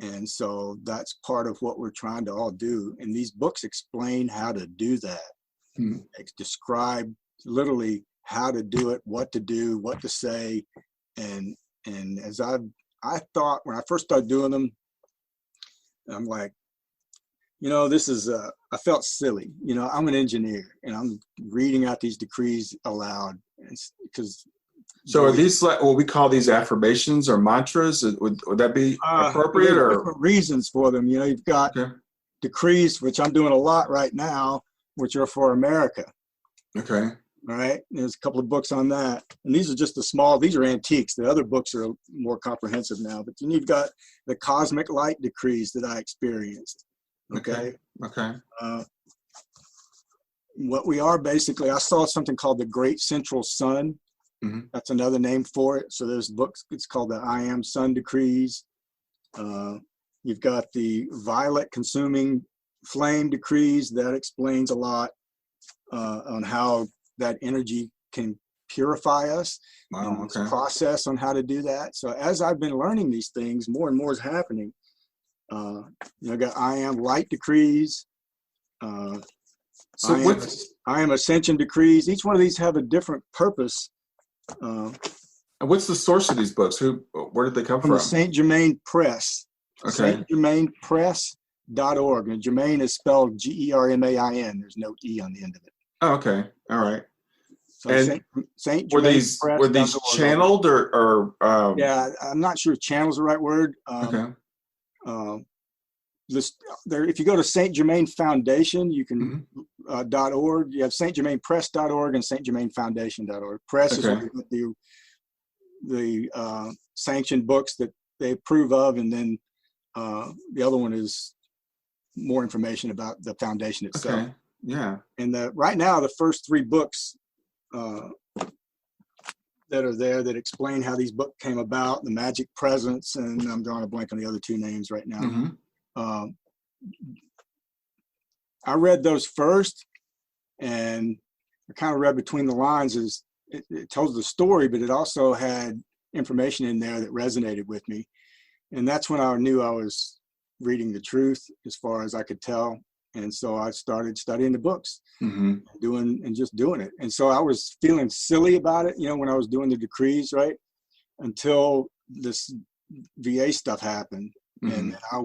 And so that's part of what we're trying to all do. And these books explain how to do that. Mm-hmm. Describe literally how to do it, what to do, what to say. And as I thought when I first started doing them, I'm like, this is, I felt silly. I'm an engineer and I'm reading out these decrees aloud. So are these like what we call these affirmations or mantras? Would that be appropriate? Or different reasons for them? You've got decrees, which I'm doing a lot right now, which are for America. Okay. All right. There's a couple of books on that. And these are just these are antiques. The other books are more comprehensive now. But then you've got the cosmic light decrees that I experienced. Okay. What we are basically, I saw something called the Great Central Sun. Mm-hmm. That's another name for it. So there's books, it's called the I Am Sun Decrees. You've got the Violet Consuming Flame Decrees. That explains a lot on how that energy can purify us. Wow, It's a process on how to do that. So as I've been learning these things, more and more is happening. I got I Am Light Decrees. I Am Ascension Decrees. Each one of these have a different purpose. And what's the source of these books? Where did they come from? The Saint Germain Press. Okay. SaintGermainPress.org. And Germain is spelled Germain. There's no E on the end of it. Oh, okay. All right. So and Saint were these channeled or yeah, I'm not sure channel's the right word. If you go to Saint Germain Foundation, you can .org. You have SaintGermainPress.org and SaintGermainFoundation.org. Press is where you get the sanctioned books that they approve of, and then the other one is more information about the foundation itself. Okay. Yeah. And right now, the first 3 books that are there that explain how these books came about, the Magic Presence, and I'm drawing a blank on the other 2 names right now. Mm-hmm. I read those first, and I kind of read between the lines. It tells the story, but it also had information in there that resonated with me. And that's when I knew I was reading the truth as far as I could tell. And so I started studying the books, just doing it. And so I was feeling silly about it, when I was doing the decrees, right? Until this VA stuff happened. And I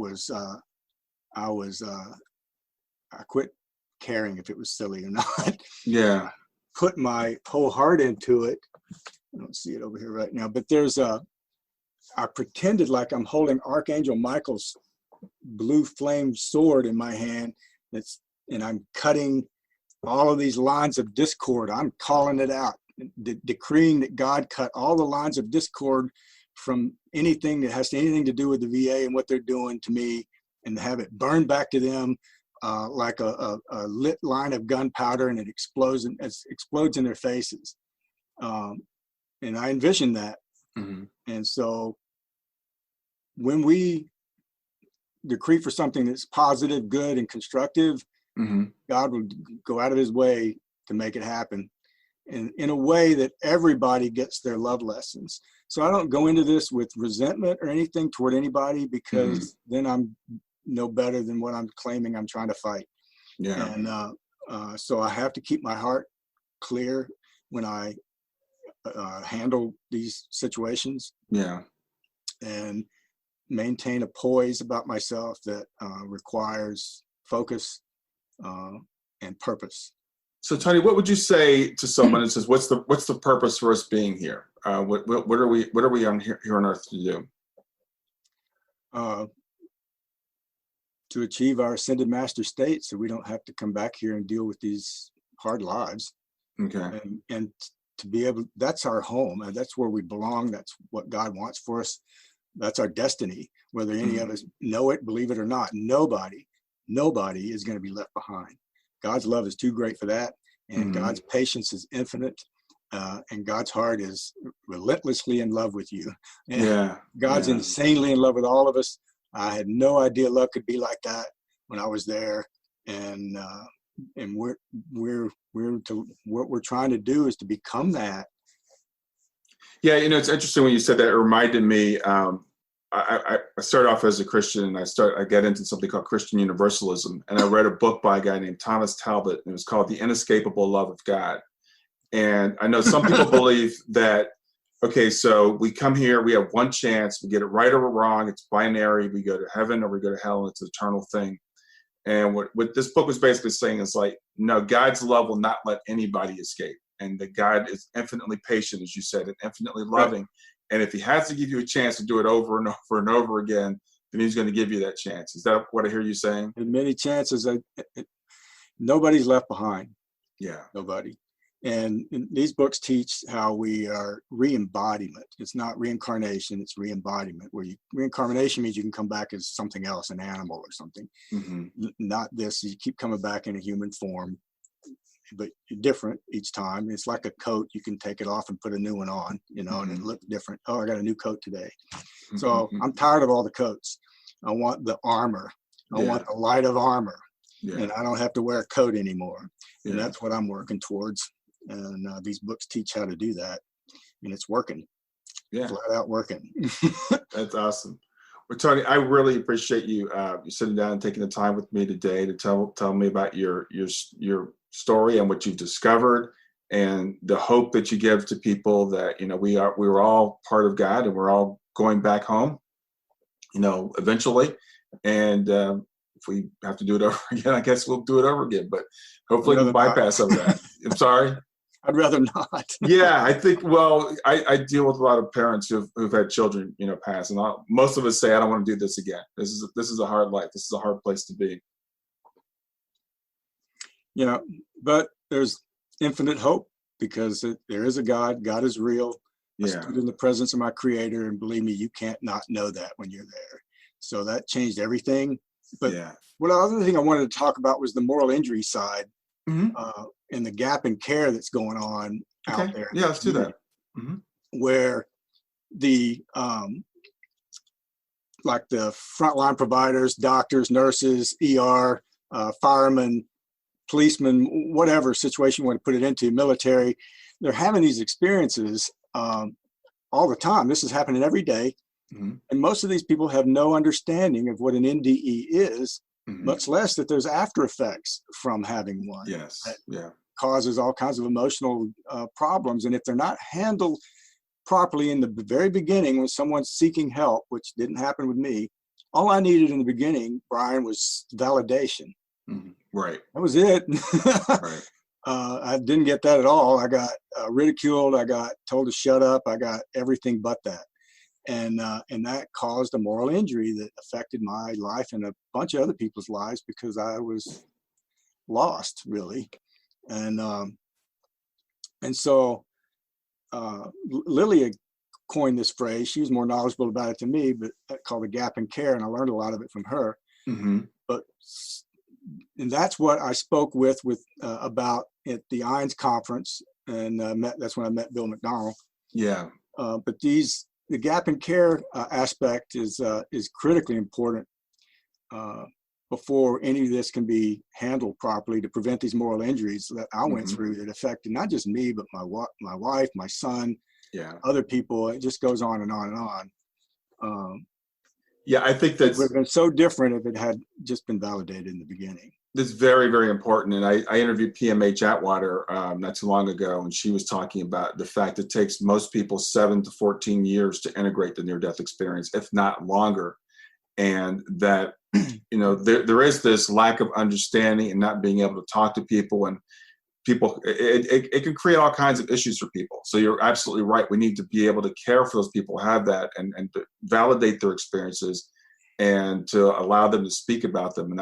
quit caring if it was silly or not. Yeah. Put my whole heart into it. I don't see it over here right now, but I pretended like I'm holding Archangel Michael's blue flame sword in my hand. and I'm cutting all of these lines of discord. I'm calling it out, decreeing that God cut all the lines of discord from anything that has anything to do with the VA and what they're doing to me, and have it burn back to them like a lit line of gunpowder, and it explodes in their faces. And I envision that. Mm-hmm. And so when we decree for something that's positive, good, and constructive, mm-hmm. God will go out of his way to make it happen, and in a way that everybody gets their love lessons. So I don't go into this with resentment or anything toward anybody, because mm-hmm. then I'm no better than what I'm claiming I'm trying to fight. Yeah. And so I have to keep my heart clear when I handle these situations. Yeah. And maintain a poise about myself that requires focus and purpose. So Tony, what would you say to someone that says, what's the purpose for us being here? What are we on here on earth to do? To achieve our ascended master state, so we don't have to come back here and deal with these hard lives. Okay. And to be able, that's our home, and that's where we belong. That's what God wants for us. That's our destiny, whether any mm-hmm. of us know it, believe it or not. Nobody is going to be left behind. God's love is too great for that, and mm-hmm. God's patience is infinite, and God's heart is relentlessly in love with you. And yeah. God's insanely in love with all of us. I had no idea love could be like that when I was there, and what we're trying to do is to become that. Yeah, it's interesting when you said that. It reminded me. I started off as a Christian, and I got into something called Christian Universalism, and I read a book by a guy named Thomas Talbot, and it was called The Inescapable Love of God. And I know some people believe that, okay, so we come here, we have one chance, we get it right or wrong, it's binary, we go to heaven or we go to hell, and it's an eternal thing. And what this book was basically saying is like, no, God's love will not let anybody escape. And that God is infinitely patient, as you said, and infinitely loving. Right. And if he has to give you a chance to do it over and over and over again, then he's going to give you that chance. Is that what I hear you saying? And many chances, nobody's left behind. Yeah. Nobody. And these books teach how we are re-embodiment. It's not reincarnation, it's re-embodiment. Reincarnation means you can come back as something else, an animal or something. Mm-hmm. Not this, you keep coming back in a human form, but different each time. It's like a coat, you can take it off and put a new one on, mm-hmm. and it looks different. Oh, I got a new coat today. Mm-hmm. So I'm tired of all the coats. I want the armor. I want the light of armor. Yeah. And I don't have to wear a coat anymore. Yeah. And that's what I'm working towards. And these books teach how to do that, and it's working. Yeah, flat out working. That's awesome. Well, Tony, I really appreciate you sitting down and taking the time with me today to tell me about your story and what you've discovered, and the hope that you give to people that we're all part of God, and we're all going back home, eventually. And if we have to do it over again, I guess we'll do it over again. But hopefully we can bypass some of that. I'm sorry. I'd rather not. Yeah, I think. Well, I deal with a lot of parents who've had children, pass, and most of us say, "I don't want to do this again. This is a hard life. This is a hard place to be." But there's infinite hope, because there is a God. God is real. Yeah. I stood in the presence of my Creator, and believe me, you can't not know that when you're there. So that changed everything. But what other thing I wanted to talk about was the moral injury side. Mm-hmm. And the gap in care that's going on out there. Yeah, let's do that. Mm-hmm. Where the like the frontline providers, doctors, nurses, ER, firemen, policemen, whatever situation you want to put it into, military, they're having these experiences all the time. This is happening every day. Mm-hmm. And most of these people have no understanding of what an NDE is, mm-hmm. much less that there's after effects from having one. Yes. Yeah. Causes all kinds of emotional problems. And if they're not handled properly in the very beginning, when someone's seeking help, which didn't happen with me, all I needed in the beginning, Brian, was validation. Mm-hmm. Right. That was it. Right. I didn't get that at all. I got ridiculed. I got told to shut up. I got everything but that. And that caused a moral injury that affected my life and a bunch of other people's lives, because I was lost, really. And so Lilia coined this phrase. She was more knowledgeable about it than me, but called the gap in care, and I learned a lot of it from her. Mm-hmm. And that's what I spoke with about at the IONS conference, and that's when I met Bill McDonald. Yeah. But the gap in care aspect is critically important before any of this can be handled properly to prevent these moral injuries that I went through that affected not just me, but my wife, my son, other people. It just goes on and on and on. Yeah, I think that would have been so different if it had just been validated in the beginning. That's very, very important. And I interviewed PMH Atwater not too long ago, and she was talking about the fact it takes most people 7 to 14 years to integrate the near-death experience, if not longer. And that, there is this lack of understanding and not being able to talk to people, and people, it can create all kinds of issues for people. So you're absolutely right. We need to be able to care for those people who have that and to validate their experiences and to allow them to speak about them. And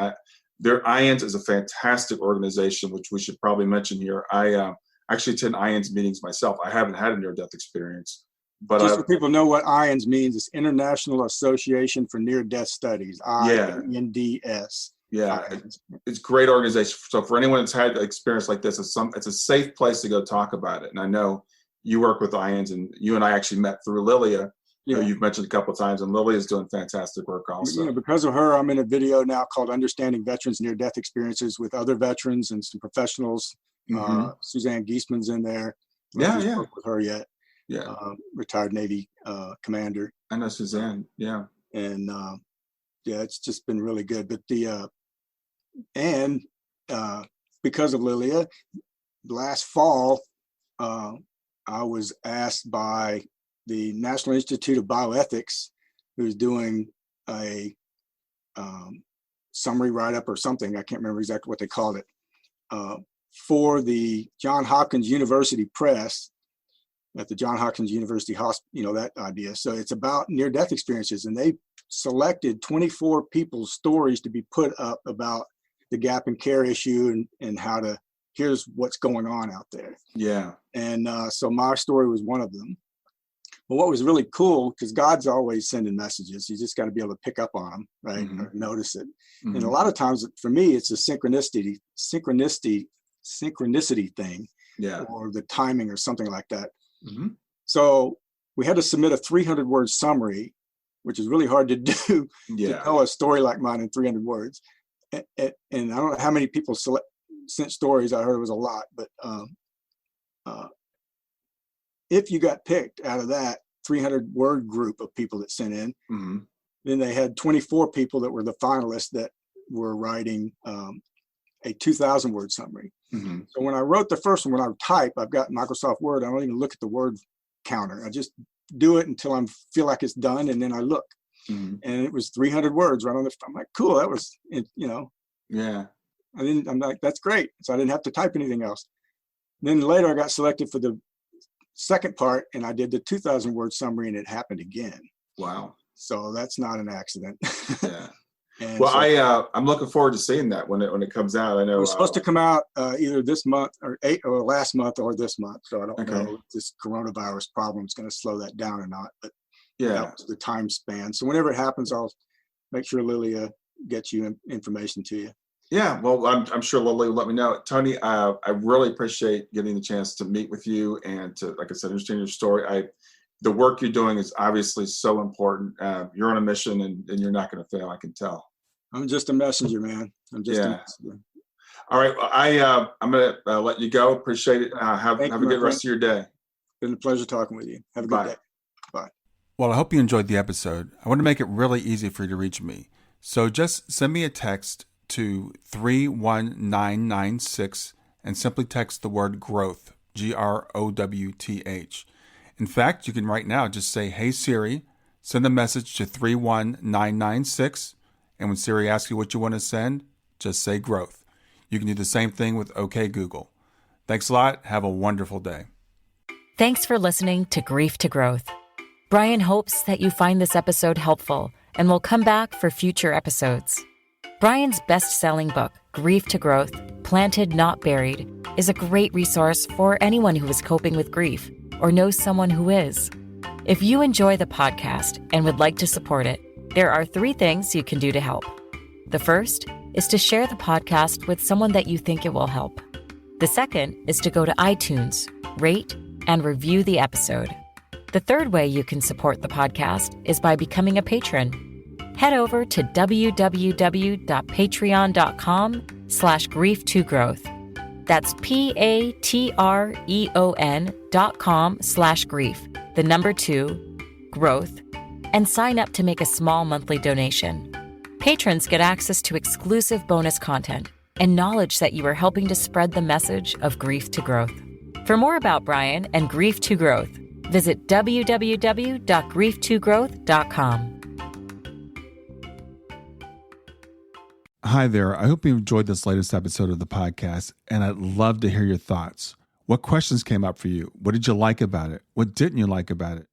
IONS is a fantastic organization, which we should probably mention here. I actually attend IONS meetings myself. I haven't had a near-death experience. But just so people know what IONS means, it's International Association for Near-Death Studies, INDS. Yeah, it's a great organization. So for anyone that's had an experience like this, it's a safe place to go talk about it. And I know you work with IONS, and you and I actually met through Lilia, who you've mentioned a couple of times, and Lilia is doing fantastic work also. Because of her, I'm in a video now called Understanding Veterans' Near-Death Experiences with other veterans and some professionals. Suzanne Giesman's in there. I haven't worked with her yet. Yeah, retired Navy commander. I know Suzanne. Yeah, and it's just been really good. But because of Lilia, last fall, I was asked by the National Institute of Bioethics, who's doing a summary write-up or something. I can't remember exactly what they called it, for the Johns Hopkins University Press at the Johns Hopkins University Hospital, that idea. So it's about near-death experiences, and they selected 24 people's stories to be put up about the gap in care issue and here's what's going on out there. Yeah. And so my story was one of them. But what was really cool, because God's always sending messages, you just got to be able to pick up on them, right? Or notice it. And a lot of times for me, it's a synchronicity thing, or the timing or something like that. So we had to submit a 300-word summary, which is really hard to do, to tell a story like mine in 300 words. And I don't know how many people sent stories. I heard it was a lot, but if you got picked out of that 300-word group of people that sent in, then they had 24 people that were the finalists that were writing a 2,000-word summary. So when I wrote the first one, when I type, I've got Microsoft Word. I don't even look at the word counter. I just do it until I feel like it's done, and then I look. And it was 300 words right on the. I'm like, cool. That was, Yeah. I'm like, that's great. So I didn't have to type anything else. Then later I got selected for the second part, and I did the 2,000-word summary, and it happened again. Wow. So that's not an accident. Yeah. I'm looking forward to seeing that when it comes out. I know it was supposed to come out either this month or last month or this month. So I don't know if this coronavirus problem is going to slow that down or not. But that was the time span. So whenever it happens, I'll make sure Lilia gets you information to you. Yeah, well, I'm sure Lily will let me know. Tony, I really appreciate getting the chance to meet with you and to, like I said, understand your story. The work you're doing is obviously so important. You're on a mission, and you're not going to fail, I can tell. I'm just a messenger, man. I'm just a messenger. All right, well, I'm going to let you go. Appreciate it. Have a good rest of your day. Been a pleasure talking with you. Have a good day. Bye. Well, I hope you enjoyed the episode. I want to make it really easy for you to reach me. So just send me a text to 31996 and simply text the word growth, GROWTH. In fact, you can right now just say, "Hey Siri," send a message to 31996, and when Siri asks you what you want to send, just say growth. You can do the same thing with OK Google. Thanks a lot. Have a wonderful day. Thanks for listening to Grief to Growth. Brian hopes that you find this episode helpful and will come back for future episodes. Brian's best-selling book, Grief to Growth, Planted Not Buried is a great resource for anyone who is coping with grief or knows someone who is. If you enjoy the podcast and would like to support it, there are 3 things you can do to help. The first is to share the podcast with someone that you think it will help. The second is to go to iTunes, rate, and review the episode. The third way you can support the podcast is by becoming a patron. Head over to www.patreon.com/grief2growth. That's patreon.com/grief, the number 2, growth, and sign up to make a small monthly donation. Patrons get access to exclusive bonus content and knowledge that you are helping to spread the message of grief to growth. For more about Brian and Grief to Growth, visit www.grief2growth.com. Hi there. I hope you enjoyed this latest episode of the podcast, and I'd love to hear your thoughts. What questions came up for you? What did you like about it? What didn't you like about it?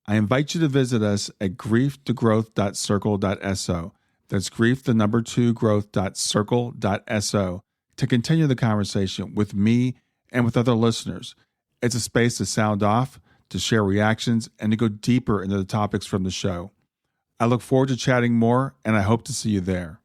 I invite you to visit us at grieftogrowth.circle.so. That's growth2growth.circle.so to continue the conversation with me and with other listeners. It's a space to sound off, to share reactions, and to go deeper into the topics from the show. I look forward to chatting more, and I hope to see you there.